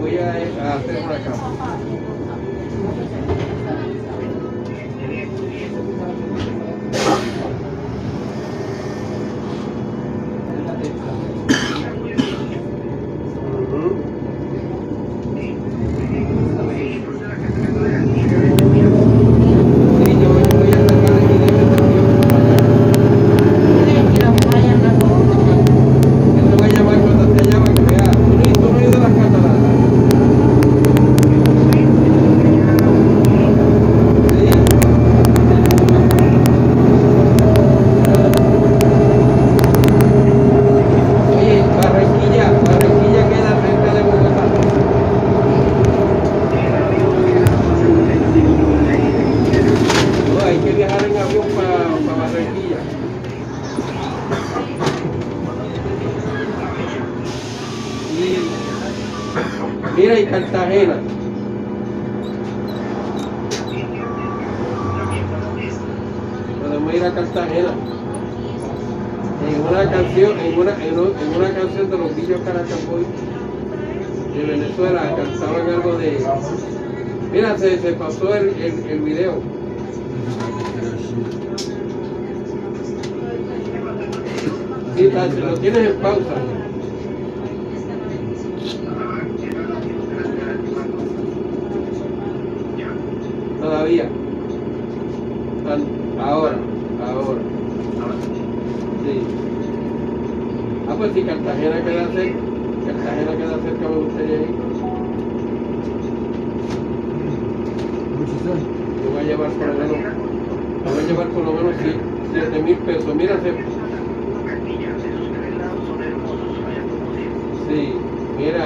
voy a hacer una cama. Mira, y Cartagena. Podemos ir a Cartagena. En una canción, en una canción de los Villos Caracapoy de Venezuela cantaban algo de. Mira, se pasó el video. Sí, lo tienes en pausa. Todavía. Ahora. Sí. Ah, pues si Cartagena queda cerca, me gustaría ir. Yo voy a llevar por lo menos 7,000 pesos. Mira, sí, mira.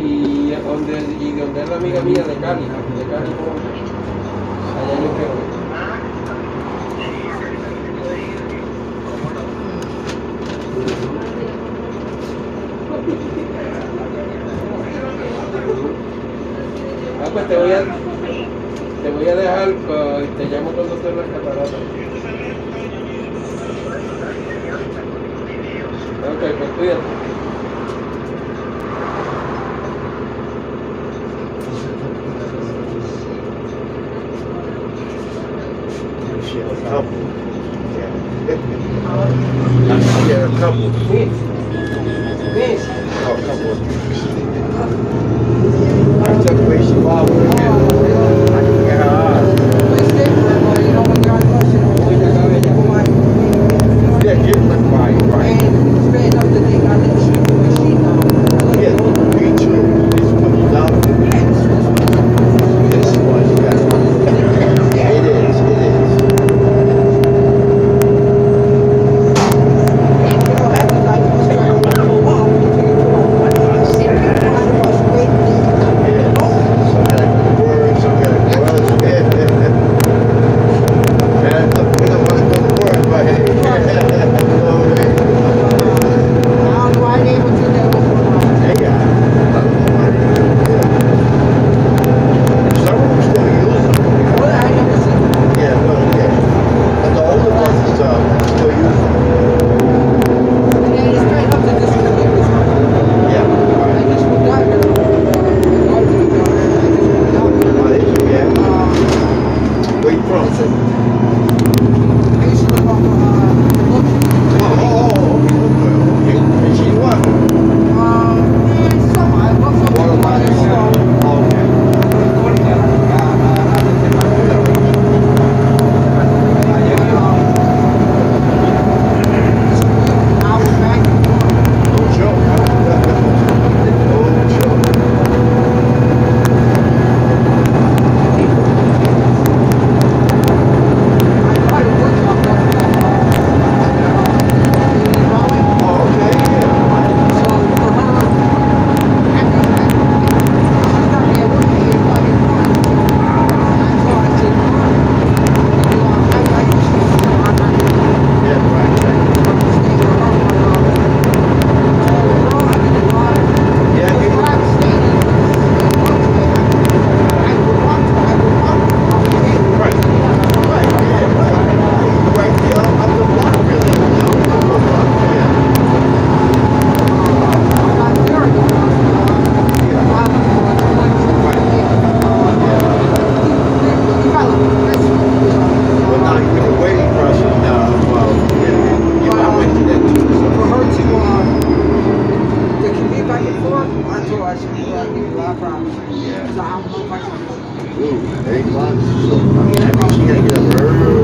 Y donde es la amiga mía de Cali, allá yo quiero ir. Ah, pues te voy a dejar, te llamo cuando esté en las cataratas. Ok, pues cuídate. Share a couple. I share a couple. Oh, a couple. I took away Chihuahua again. I can get her eyes. Yeah, get it right. Yeah, me too. It's put love. This one, yeah. It is. back and forth. I told her I should go out and get a lot of problems. So I don't know if I can do it. Ooh, 8 months. So, I mean, that means she gotta get up early.